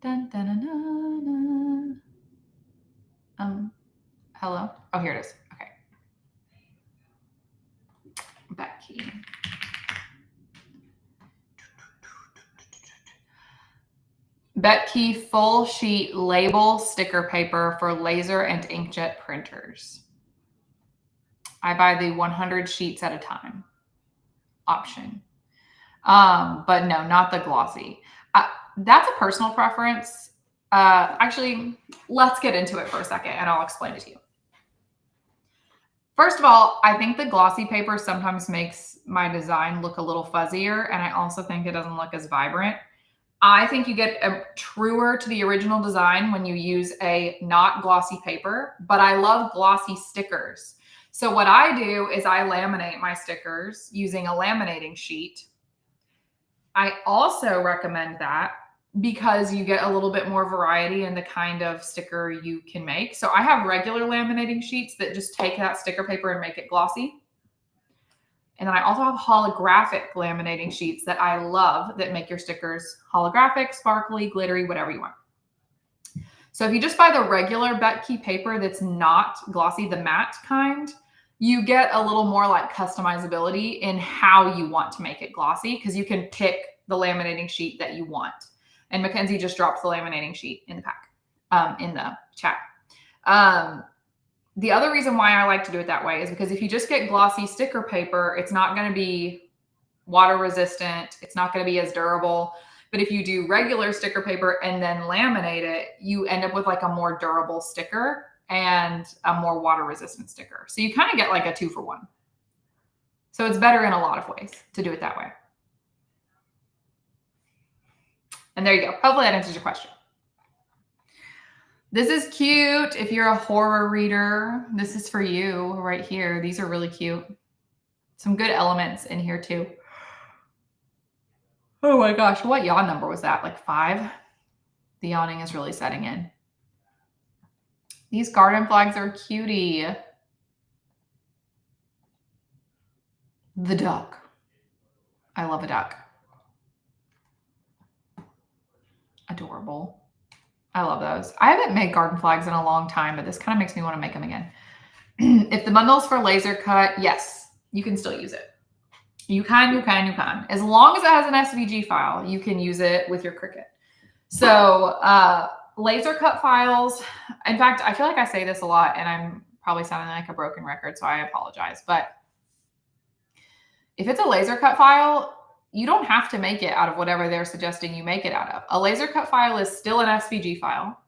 Dun, dun, dun, dun, dun. Hello? Oh, here it is. Okay. Betke. Betke full sheet label sticker paper for laser and inkjet printers. I buy the 100 sheets at a time option. But no, not the glossy. That's a personal preference. Actually, let's get into it for a second and I'll explain it to you. First of all, I think the glossy paper sometimes makes my design look a little fuzzier, and I also think it doesn't look as vibrant. I think you get a truer to the original design when you use a not glossy paper, but I love glossy stickers. So what I do is I laminate my stickers using a laminating sheet. I also recommend that because you get a little bit more variety in the kind of sticker you can make. So I have regular laminating sheets that just take that sticker paper and make it glossy. And then I also have holographic laminating sheets that I love that make your stickers holographic, sparkly, glittery, whatever you want. So if you just buy the regular Betke paper that's not glossy, the matte kind, you get a little more like customizability in how you want to make it glossy because you can pick the laminating sheet that you want. And Mackenzie just dropped the laminating sheet in the pack, in the chat. The other reason why I like to do it that way is because if you just get glossy sticker paper, it's not going to be water resistant. It's not going to be as durable. But if you do regular sticker paper and then laminate it, you end up with like a more durable sticker and a more water resistant sticker. So you kind of get like a 2-for-1. So it's better in a lot of ways to do it that way. And there you go. Hopefully that answers your question. This is cute. If you're a horror reader, this is for you right here. These are really cute. Some good elements in here too. Oh my gosh, what yawn number was that? Like 5? The yawning is really setting in. These garden flags are cutie. The duck. I love a duck. Adorable. I love those. I haven't made garden flags in a long time, but this kind of makes me want to make them again. If the bundle's for laser cut, yes, you can still use it. You can. As long as it has an SVG file, you can use it with your Cricut. So laser cut files, in fact, I feel like I say this a lot and I'm probably sounding like a broken record, so I apologize. But if it's a laser cut file, you don't have to make it out of whatever they're suggesting you make it out of. A laser cut file is still an SVG file.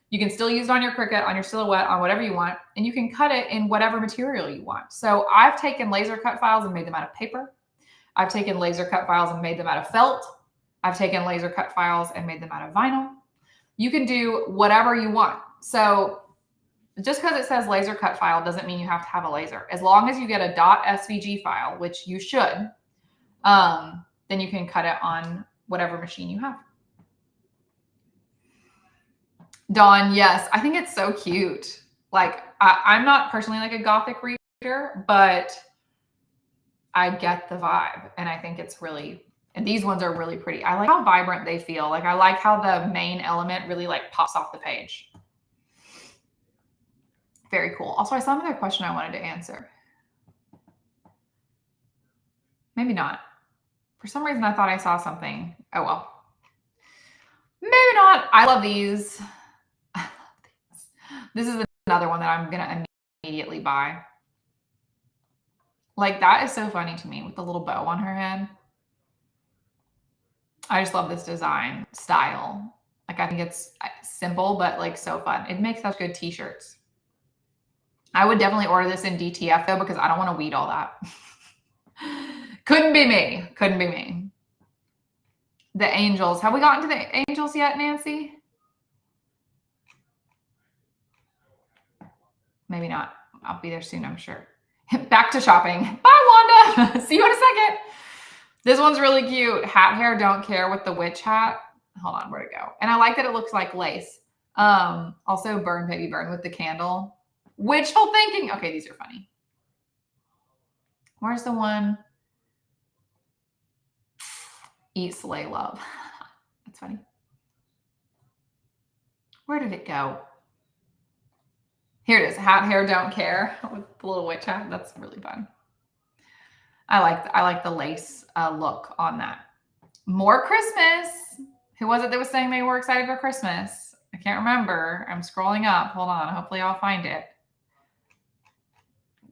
You can still use it on your Cricut, on your Silhouette, on whatever you want, and you can cut it in whatever material you want. So I've taken laser cut files and made them out of paper. I've taken laser cut files and made them out of felt. I've taken laser cut files and made them out of vinyl. You can do whatever you want. So just because it says laser cut file doesn't mean you have to have a laser. As long as you get a .svg file, which you should, then you can cut it on whatever machine you have. Dawn, yes, I think it's so cute. Like, I'm not personally like a Gothic reader, but I get the vibe. And I think it's really, and these ones are really pretty. I like how vibrant they feel. Like, I like how the main element really like pops off the page. Very cool. Also, I saw another question I wanted to answer. Maybe not. For some reason, I thought I saw something. Oh, well. Maybe not. I love these. This is another one that I'm going to immediately buy. Like, that is so funny to me with the little bow on her head. I just love this design style. Like, I think it's simple, but like so fun. It makes such good t-shirts. I would definitely order this in DTF though, because I don't want to weed all that. Couldn't be me. Couldn't be me. The angels. Have we gotten to the angels yet, Nancy? Maybe not. I'll be there soon, I'm sure. Back to shopping. Bye, Wanda. See you in a second. This one's really cute. Hat hair, don't care with the witch hat. Hold on, where'd it go? And I like that it looks like lace. Also burn, baby, burn with the candle. Wishful thinking. Okay, these are funny. Where's the one? Eat, slay, love. That's funny. Where did it go? Here it is. Hat, hair, don't care with the little witch hat. That's really fun. I like the lace look on that. More Christmas. Who was it that was saying they were excited for Christmas? I can't remember. I'm scrolling up. Hold on. Hopefully I'll find it.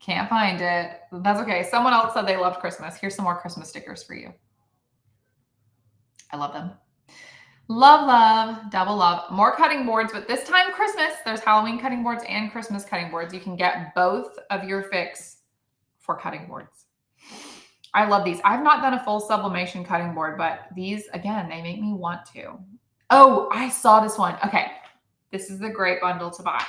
Can't find it. That's okay. Someone else said they loved Christmas. Here's some more Christmas stickers for you. I love them. Love, love, double love. More cutting boards, but this time Christmas. There's Halloween cutting boards and Christmas cutting boards. You can get both of your fix for cutting boards. I love these. I've not done a full sublimation cutting board, but these, again, they make me want to. Oh, I saw this one. Okay. This is the great bundle to buy.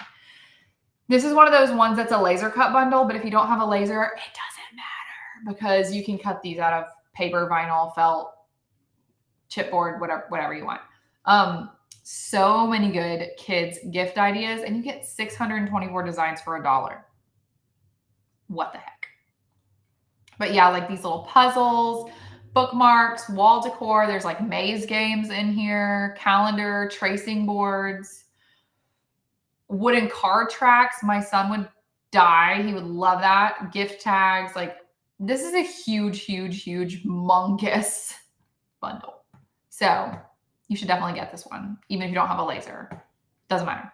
This is one of those ones that's a laser cut bundle, but if you don't have a laser, it doesn't matter because you can cut these out of paper, vinyl, felt, chipboard, whatever you want. So many good kids gift ideas, and you get 624 designs for $1. What the heck? But yeah, like these little puzzles, bookmarks, wall decor. There's like maze games in here, calendar, tracing boards, wooden car tracks. My son would die. He would love that. Gift tags. Like, this is a huge, huge, huge, humongous bundle. So you should definitely get this one, even if you don't have a laser. Doesn't matter.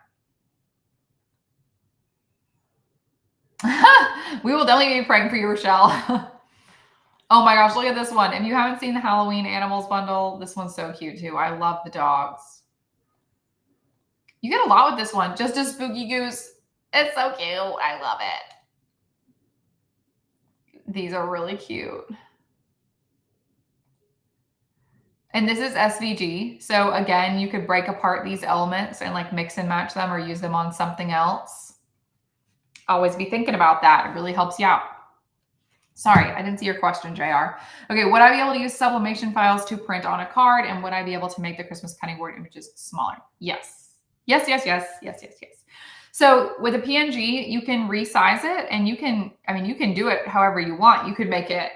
We will definitely be praying for you, Rochelle. Oh my gosh, look at this one. If you haven't seen the Halloween animals bundle, this one's so cute too. I love the dogs. You get a lot with this one. Just a spooky goose. It's so cute. I love it. These are really cute. And this is SVG. So again, you could break apart these elements and like mix and match them or use them on something else. Always be thinking about that. It really helps you out. Sorry, I didn't see your question, JR. Okay, would I be able to use sublimation files to print on a card? And would I be able to make the Christmas cutting board images smaller? Yes. Yes, yes, yes, yes, yes, yes. So with a PNG, you can resize it and you can do it however you want. You could make it,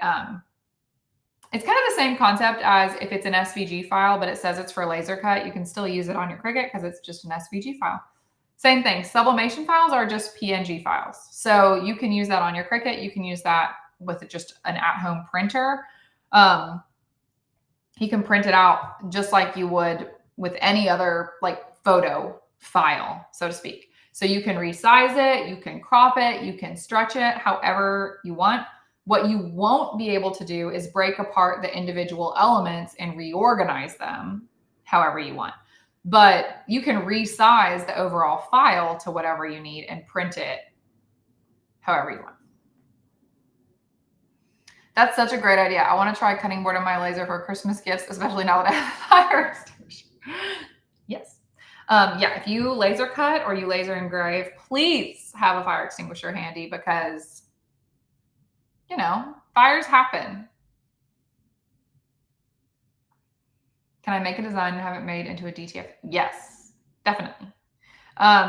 it's kind of the same concept as if it's an SVG file, but it says it's for laser cut. You can still use it on your Cricut because it's just an SVG file. Same thing. Sublimation files are just PNG files. So you can use that on your Cricut. You can use that with just an at-home printer. You can print it out just like you would with any other like photo file, so to speak. So you can resize it, you can crop it, you can stretch it however you want. What you won't be able to do is break apart the individual elements and reorganize them however you want. But you can resize the overall file to whatever you need and print it however you want. That's such a great idea. I want to try cutting board on my laser for Christmas gifts, especially now that I have a fire extinguisher. Yes. Yeah, if you laser cut or you laser engrave, please have a fire extinguisher handy because, you know, fires happen. Can I make a design and have it made into a DTF? Yes, definitely.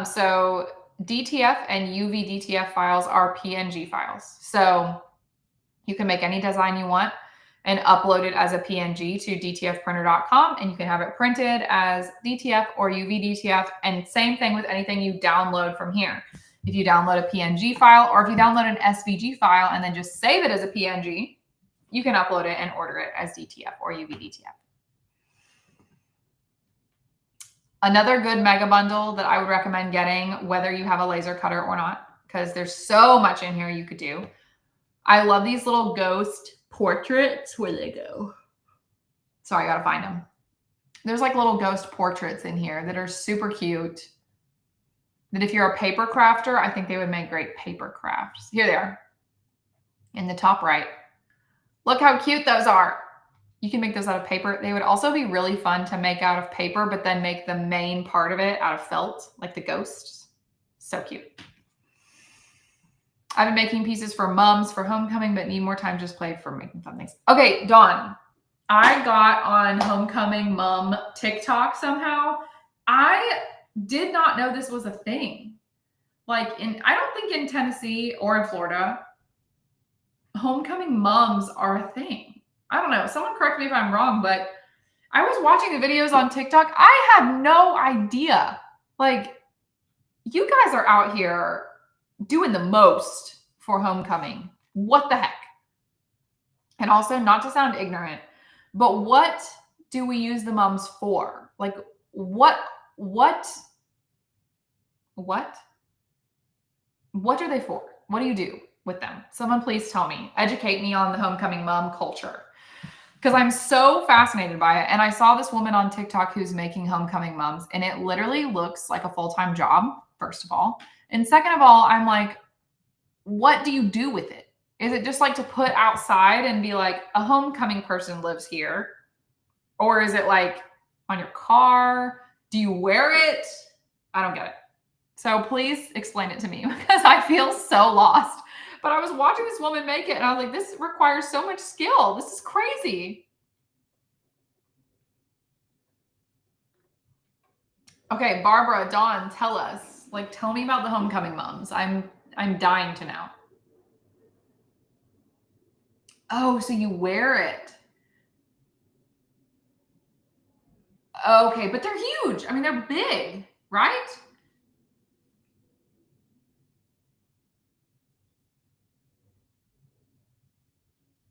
So DTF and UV DTF files are PNG files. So you can make any design you want and upload it as a PNG to dtfprinter.com, and you can have it printed as DTF or UV DTF. And same thing with anything you download from here. If you download a PNG file or if you download an SVG file and then just save it as a PNG, you can upload it and order it as DTF or UV DTF. Another good mega bundle that I would recommend getting, whether you have a laser cutter or not, because there's so much in here you could do. I love these little ghost portraits. Where they go? Sorry, I gotta find them. There's like little ghost portraits in here that are super cute. That if you're a paper crafter, I think they would make great paper crafts. Here they are in the top right. Look how cute those are. You can make those out of paper. They would also be really fun to make out of paper, but then make the main part of it out of felt, like the ghosts. So cute. I've been making pieces for mums for homecoming, but need more time just play for making fun things. Okay, Dawn, I got on homecoming mom TikTok somehow. I did not know this was a thing. Like I don't think in Tennessee or in Florida, homecoming moms are a thing. I don't know. Someone correct me if I'm wrong, but I was watching the videos on TikTok. I had no idea. Like, you guys are out here doing the most for homecoming. What the heck? And also, not to sound ignorant, but what do we use the moms for? Like, what are they for? What do you do with them? Someone please tell me. Educate me on the homecoming mom culture. Because I'm so fascinated by it. And I saw this woman on TikTok who's making homecoming moms, and it literally looks like a full-time job, first of all. And second of all, I'm like, what do you do with it? Is it just like to put outside and be like, a homecoming person lives here? Or is it like on your car? Do you wear it? I don't get it. So please explain it to me because I feel so lost. But I was watching this woman make it and I was like, this requires so much skill. This is crazy. Okay, Barbara, Dawn, tell us. Like, tell me about the homecoming moms. I'm dying to know. Oh, so you wear it. Okay, but they're huge. I mean, they're big, right?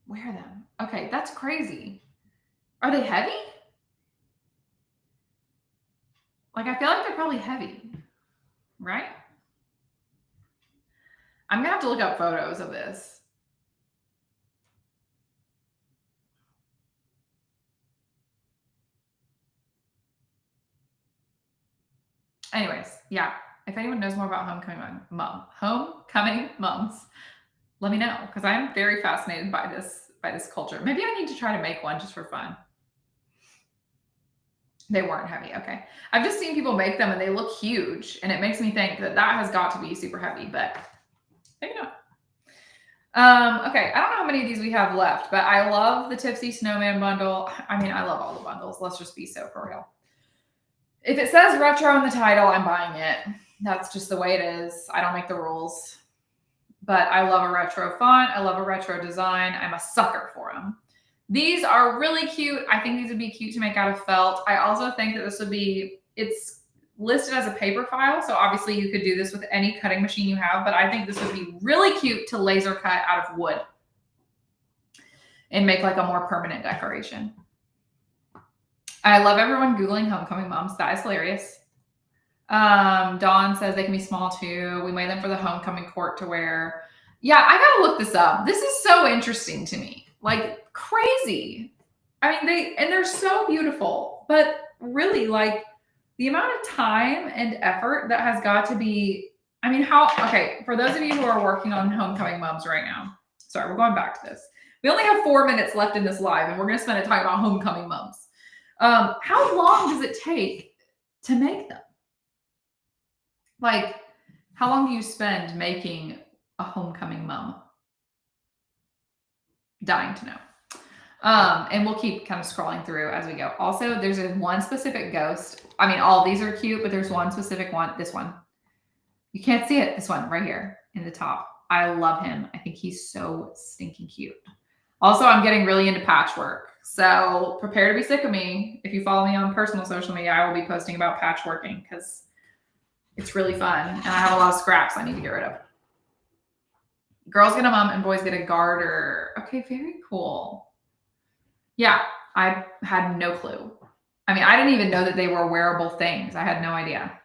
Wear them. Okay, that's crazy. Are they heavy? Like, I feel like they're probably heavy, right? I'm gonna have to look up photos of this. Anyways, yeah. If anyone knows more about homecoming moms, let me know because I'm very fascinated by this culture. Maybe I need to try to make one just for fun. They weren't heavy. Okay. I've just seen people make them and they look huge. And it makes me think that has got to be super heavy, but maybe not. Okay. I don't know how many of these we have left, but I love the Tipsy Snowman bundle. I mean, I love all the bundles. Let's just be so for real. If it says retro in the title, I'm buying it. That's just the way it is. I don't make the rules. But I love a retro font. I love a retro design. I'm a sucker for them. These are really cute. I think these would be cute to make out of felt. I also think that this would be, it's listed as a paper file. So obviously you could do this with any cutting machine you have, but I think this would be really cute to laser cut out of wood and make like a more permanent decoration. I love everyone Googling homecoming moms. That is hilarious. Dawn says they can be small too. We made them for the homecoming court to wear. Yeah, I gotta look this up. This is so interesting to me. Like crazy. I mean, they're so beautiful, but really like the amount of time and effort that has got to be, I mean, okay, for those of you who are working on homecoming moms right now, sorry, we're going back to this. We only have 4 minutes left in this live and we're going to spend it talking about homecoming moms. How long does it take to make them? Like, how long do you spend making a homecoming mom? Dying to know. And we'll keep kind of scrolling through as we go. Also, there's one specific ghost. I mean, all these are cute, but there's one specific one. This one. You can't see it. This one right here in the top. I love him. I think he's so stinking cute. Also, I'm getting really into patchwork. So prepare to be sick of me. If you follow me on personal social media, I will be posting about patchworking because it's really fun. And I have a lot of scraps I need to get rid of. Girls get a mom and boys get a garter. Okay, very cool. Yeah, I had no clue. I mean, I didn't even know that they were wearable things. I had no idea.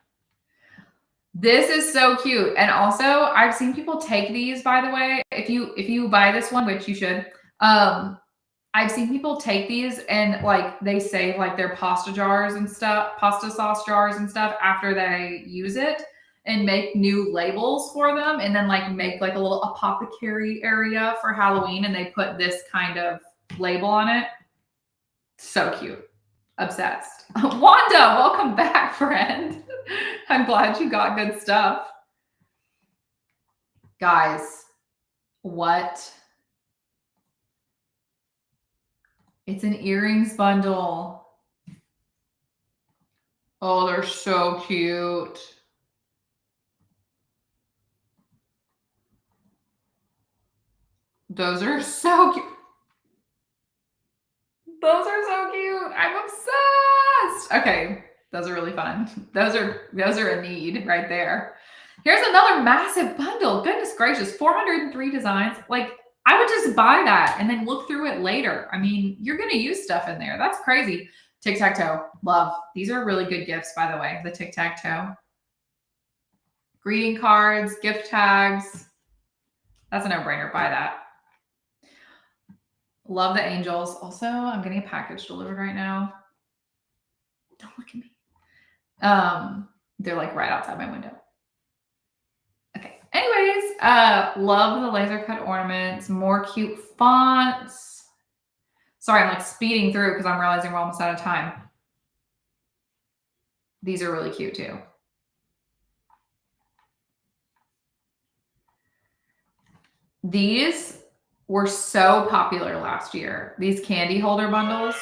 This is so cute. And also, I've seen people take these, by the way. If you buy this one, which you should, I've seen people take these and like they save like their pasta jars and stuff, pasta sauce jars and stuff after they use it and make new labels for them and then like make like a little apothecary area for Halloween and they put this kind of label on it. So cute. Obsessed. Wanda, welcome back, friend. I'm glad you got good stuff. Guys, what? It's an earrings bundle. Oh, they're so cute. Those are so cute. Those are so cute. I'm obsessed. Okay, those are really fun. Those are a need right there. Here's another massive bundle. Goodness gracious, 403 designs. Like I would just buy that and then look through it later. I mean, you're going to use stuff in there. That's crazy. Tic-tac-toe. Love. These are really good gifts, by the way, the tic-tac-toe. Greeting cards, gift tags. That's a no-brainer. Buy that. Love the angels. Also, I'm getting a package delivered right now. Don't look at me. They're like right outside my window. Okay. Anyways, love the laser cut ornaments. More cute fonts. Sorry, I'm like speeding through because I'm realizing we're almost out of time. These are really cute too. These were so popular last year. These candy holder bundles.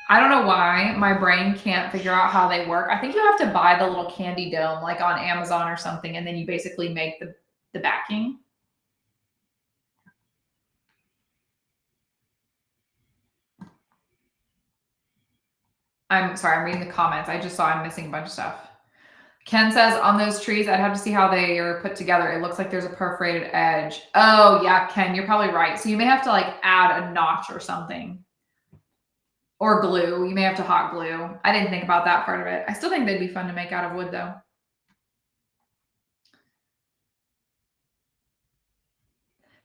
I don't know why my brain can't figure out how they work. I think you have to buy the little candy dome like on Amazon or something, and then you basically make the backing. I'm sorry, I'm reading the comments. I just saw I'm missing a bunch of stuff. Ken says on those trees, I'd have to see how they are put together. It looks like there's a perforated edge. Oh yeah, Ken, you're probably right. So you may have to like add a notch or something. Or glue. You may have to hot glue. I didn't think about that part of it. I still think they'd be fun to make out of wood though.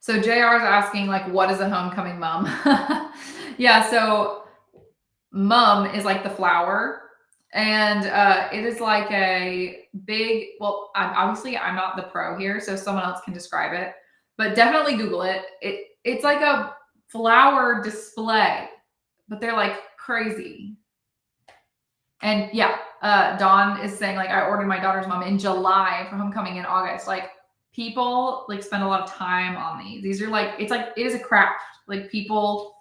So JR is asking like, what is a homecoming mum? Yeah, so mum is like the flower. And it is like a big, well, obviously I'm not the pro here, so someone else can describe it, but definitely Google it. It's like a flower display, but they're like crazy. And yeah, Dawn is saying like, I ordered my daughter's mom in July for homecoming in August. Like people like spend a lot of time on these. These are like, it is a craft. Like people,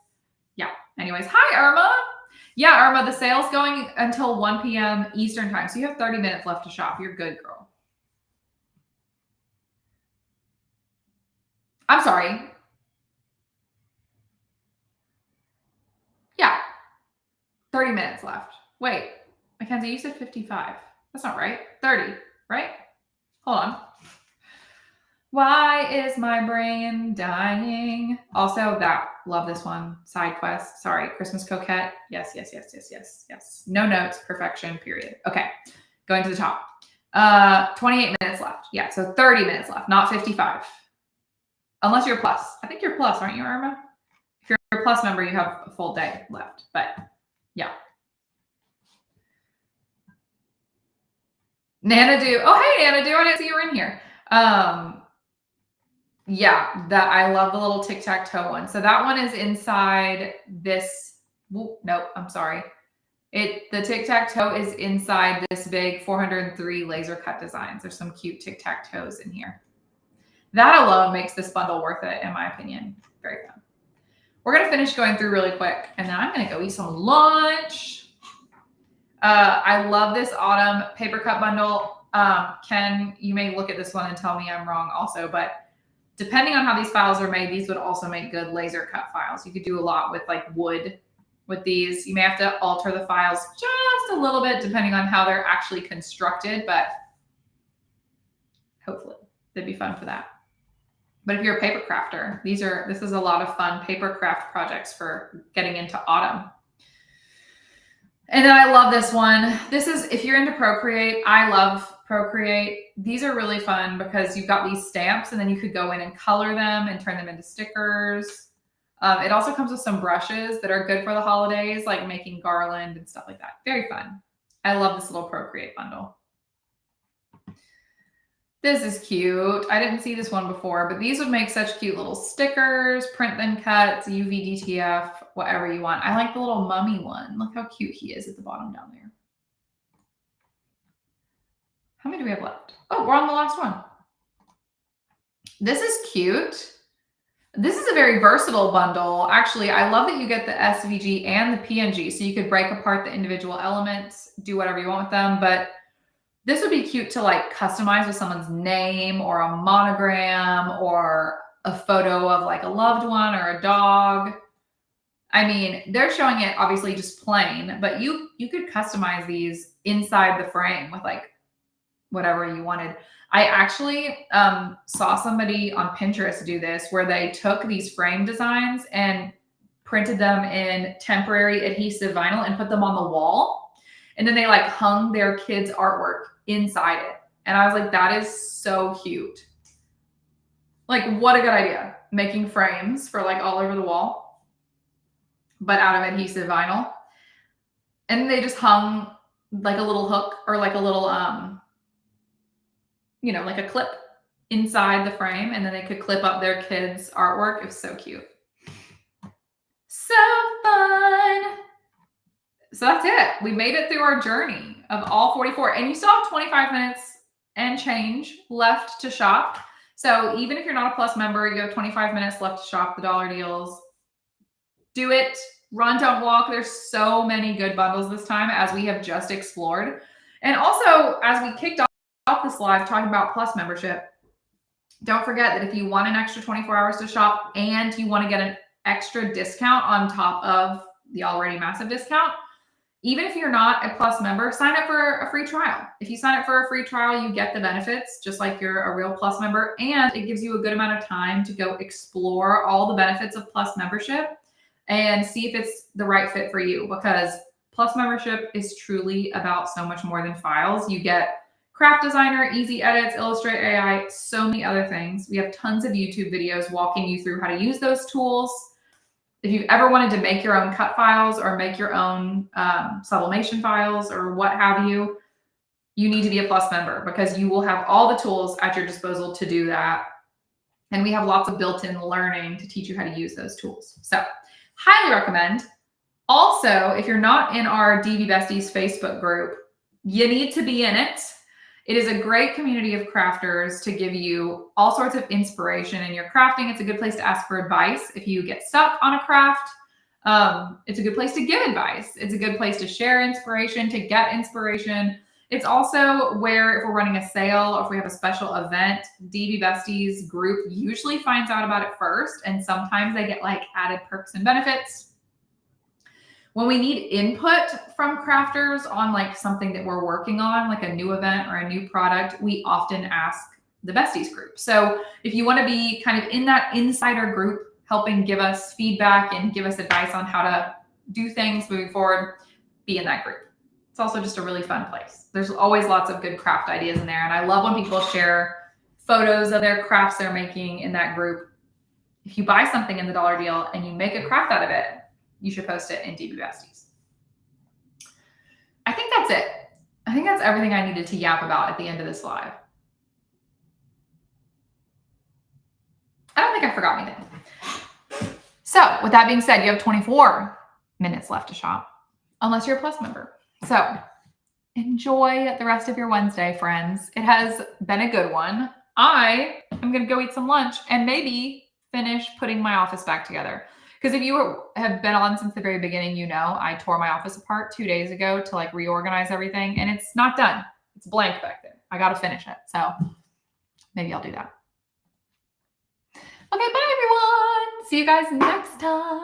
yeah. Anyways, hi Irma. Yeah, Irma, the sale's going until 1 p.m. Eastern time. So you have 30 minutes left to shop. You're good, girl. I'm sorry. Yeah. 30 minutes left. Wait, Mackenzie, you said 55. That's not right. 30, right? Hold on. Why is my brain dying? Also, love this one. Side quest. Sorry, Christmas coquette. Yes. No notes. Perfection. Period. Okay, going to the top. 28 minutes left. Yeah, so 30 minutes left, not 55. Unless you're plus. I think you're plus, aren't you, Irma? If you're a plus member, you have a full day left. But yeah. Nanadu. Oh, hey, Nanadu. I didn't see you were in here. Yeah, that I love the little tic-tac-toe one. So that one is inside this. Nope, I'm sorry. The tic-tac-toe is inside this big 403 laser cut designs. There's some cute tic-tac-toes in here. That alone makes this bundle worth it, in my opinion. Very fun. We're going to finish going through really quick, and then I'm going to go eat some lunch. I love this autumn paper cut bundle. Ken, you may look at this one and tell me I'm wrong also, but depending on how these files are made, these would also make good laser cut files. You could do a lot with like wood with these. You may have to alter the files just a little bit depending on how they're actually constructed, but hopefully they'd be fun for that. But if you're a paper crafter, this is a lot of fun paper craft projects for getting into autumn. And then I love this one. This is, if you're into Procreate, I love Procreate. These are really fun because you've got these stamps and then you could go in and color them and turn them into stickers. It also comes with some brushes that are good for the holidays, like making garland and stuff like that. Very fun. I love this little Procreate bundle. This is cute. I didn't see this one before, but these would make such cute little stickers, print then cut, UV DTF, whatever you want. I like the little mummy one. Look how cute he is at the bottom down there. How many do we have left? Oh, we're on the last one. This is cute. This is a very versatile bundle. Actually, I love that you get the SVG and the PNG, so you could break apart the individual elements, do whatever you want with them, but this would be cute to like customize with someone's name or a monogram or a photo of like a loved one or a dog. I mean, they're showing it obviously just plain, but you could customize these inside the frame with like whatever you wanted. I actually saw somebody on Pinterest do this where they took these frame designs and printed them in temporary adhesive vinyl and put them on the wall. And then they like hung their kids' artwork inside it. And I was like, that is so cute. Like, what a good idea. Making frames for like all over the wall, but out of adhesive vinyl. And they just hung like a little hook or like a little, like a clip inside the frame. And then they could clip up their kids' artwork. It was so cute. So fun. So that's it. We made it through our journey of all 44. And you still have 25 minutes and change left to shop. So even if you're not a Plus member, you have 25 minutes left to shop the dollar deals. Do it. Run, don't walk. There's so many good bundles this time as we have just explored. And also, as we kicked off this live talking about Plus membership, don't forget that if you want an extra 24 hours to shop and you want to get an extra discount on top of the already massive discount, even if you're not a Plus member, sign up for a free trial. If you sign up for a free trial, you get the benefits just like you're a real Plus member, and it gives you a good amount of time to go explore all the benefits of Plus membership and see if it's the right fit for you, because Plus membership is truly about so much more than files. You get Craft Designer, Easy Edits, Illustrate AI, so many other things. We have tons of YouTube videos walking you through how to use those tools. If you've ever wanted to make your own cut files or make your own sublimation files or what have you, you need to be a Plus member because you will have all the tools at your disposal to do that. And we have lots of built-in learning to teach you how to use those tools. So highly recommend. Also, if you're not in our DB Besties Facebook group, you need to be in it. It is a great community of crafters to give you all sorts of inspiration in your crafting. It's a good place to ask for advice if you get stuck on a craft. It's a good place to give advice. It's a good place to share inspiration, to get inspiration. It's also where, if we're running a sale or if we have a special event, DB Besties group usually finds out about it first. And sometimes they get like added perks and benefits. When we need input from crafters on like something that we're working on, like a new event or a new product, we often ask the Besties group. So if you want to be kind of in that insider group, helping give us feedback and give us advice on how to do things moving forward, be in that group. It's also just a really fun place. There's always lots of good craft ideas in there. And I love when people share photos of their crafts they're making in that group. If you buy something in the dollar deal and you make a craft out of it, you should post it in DB Besties. I think that's it. I think that's everything I needed to yap about at the end of this live. I don't think I forgot anything. So with that being said, you have 24 minutes left to shop, unless you're a Plus member. So enjoy the rest of your Wednesday, friends. It has been a good one. I am going to go eat some lunch and maybe finish putting my office back together. Because if you have been on since the very beginning, you know I tore my office apart 2 days ago to like reorganize everything, and it's not done. It's blank back there. I got to finish it. So maybe I'll do that. Okay, bye everyone. See you guys next time.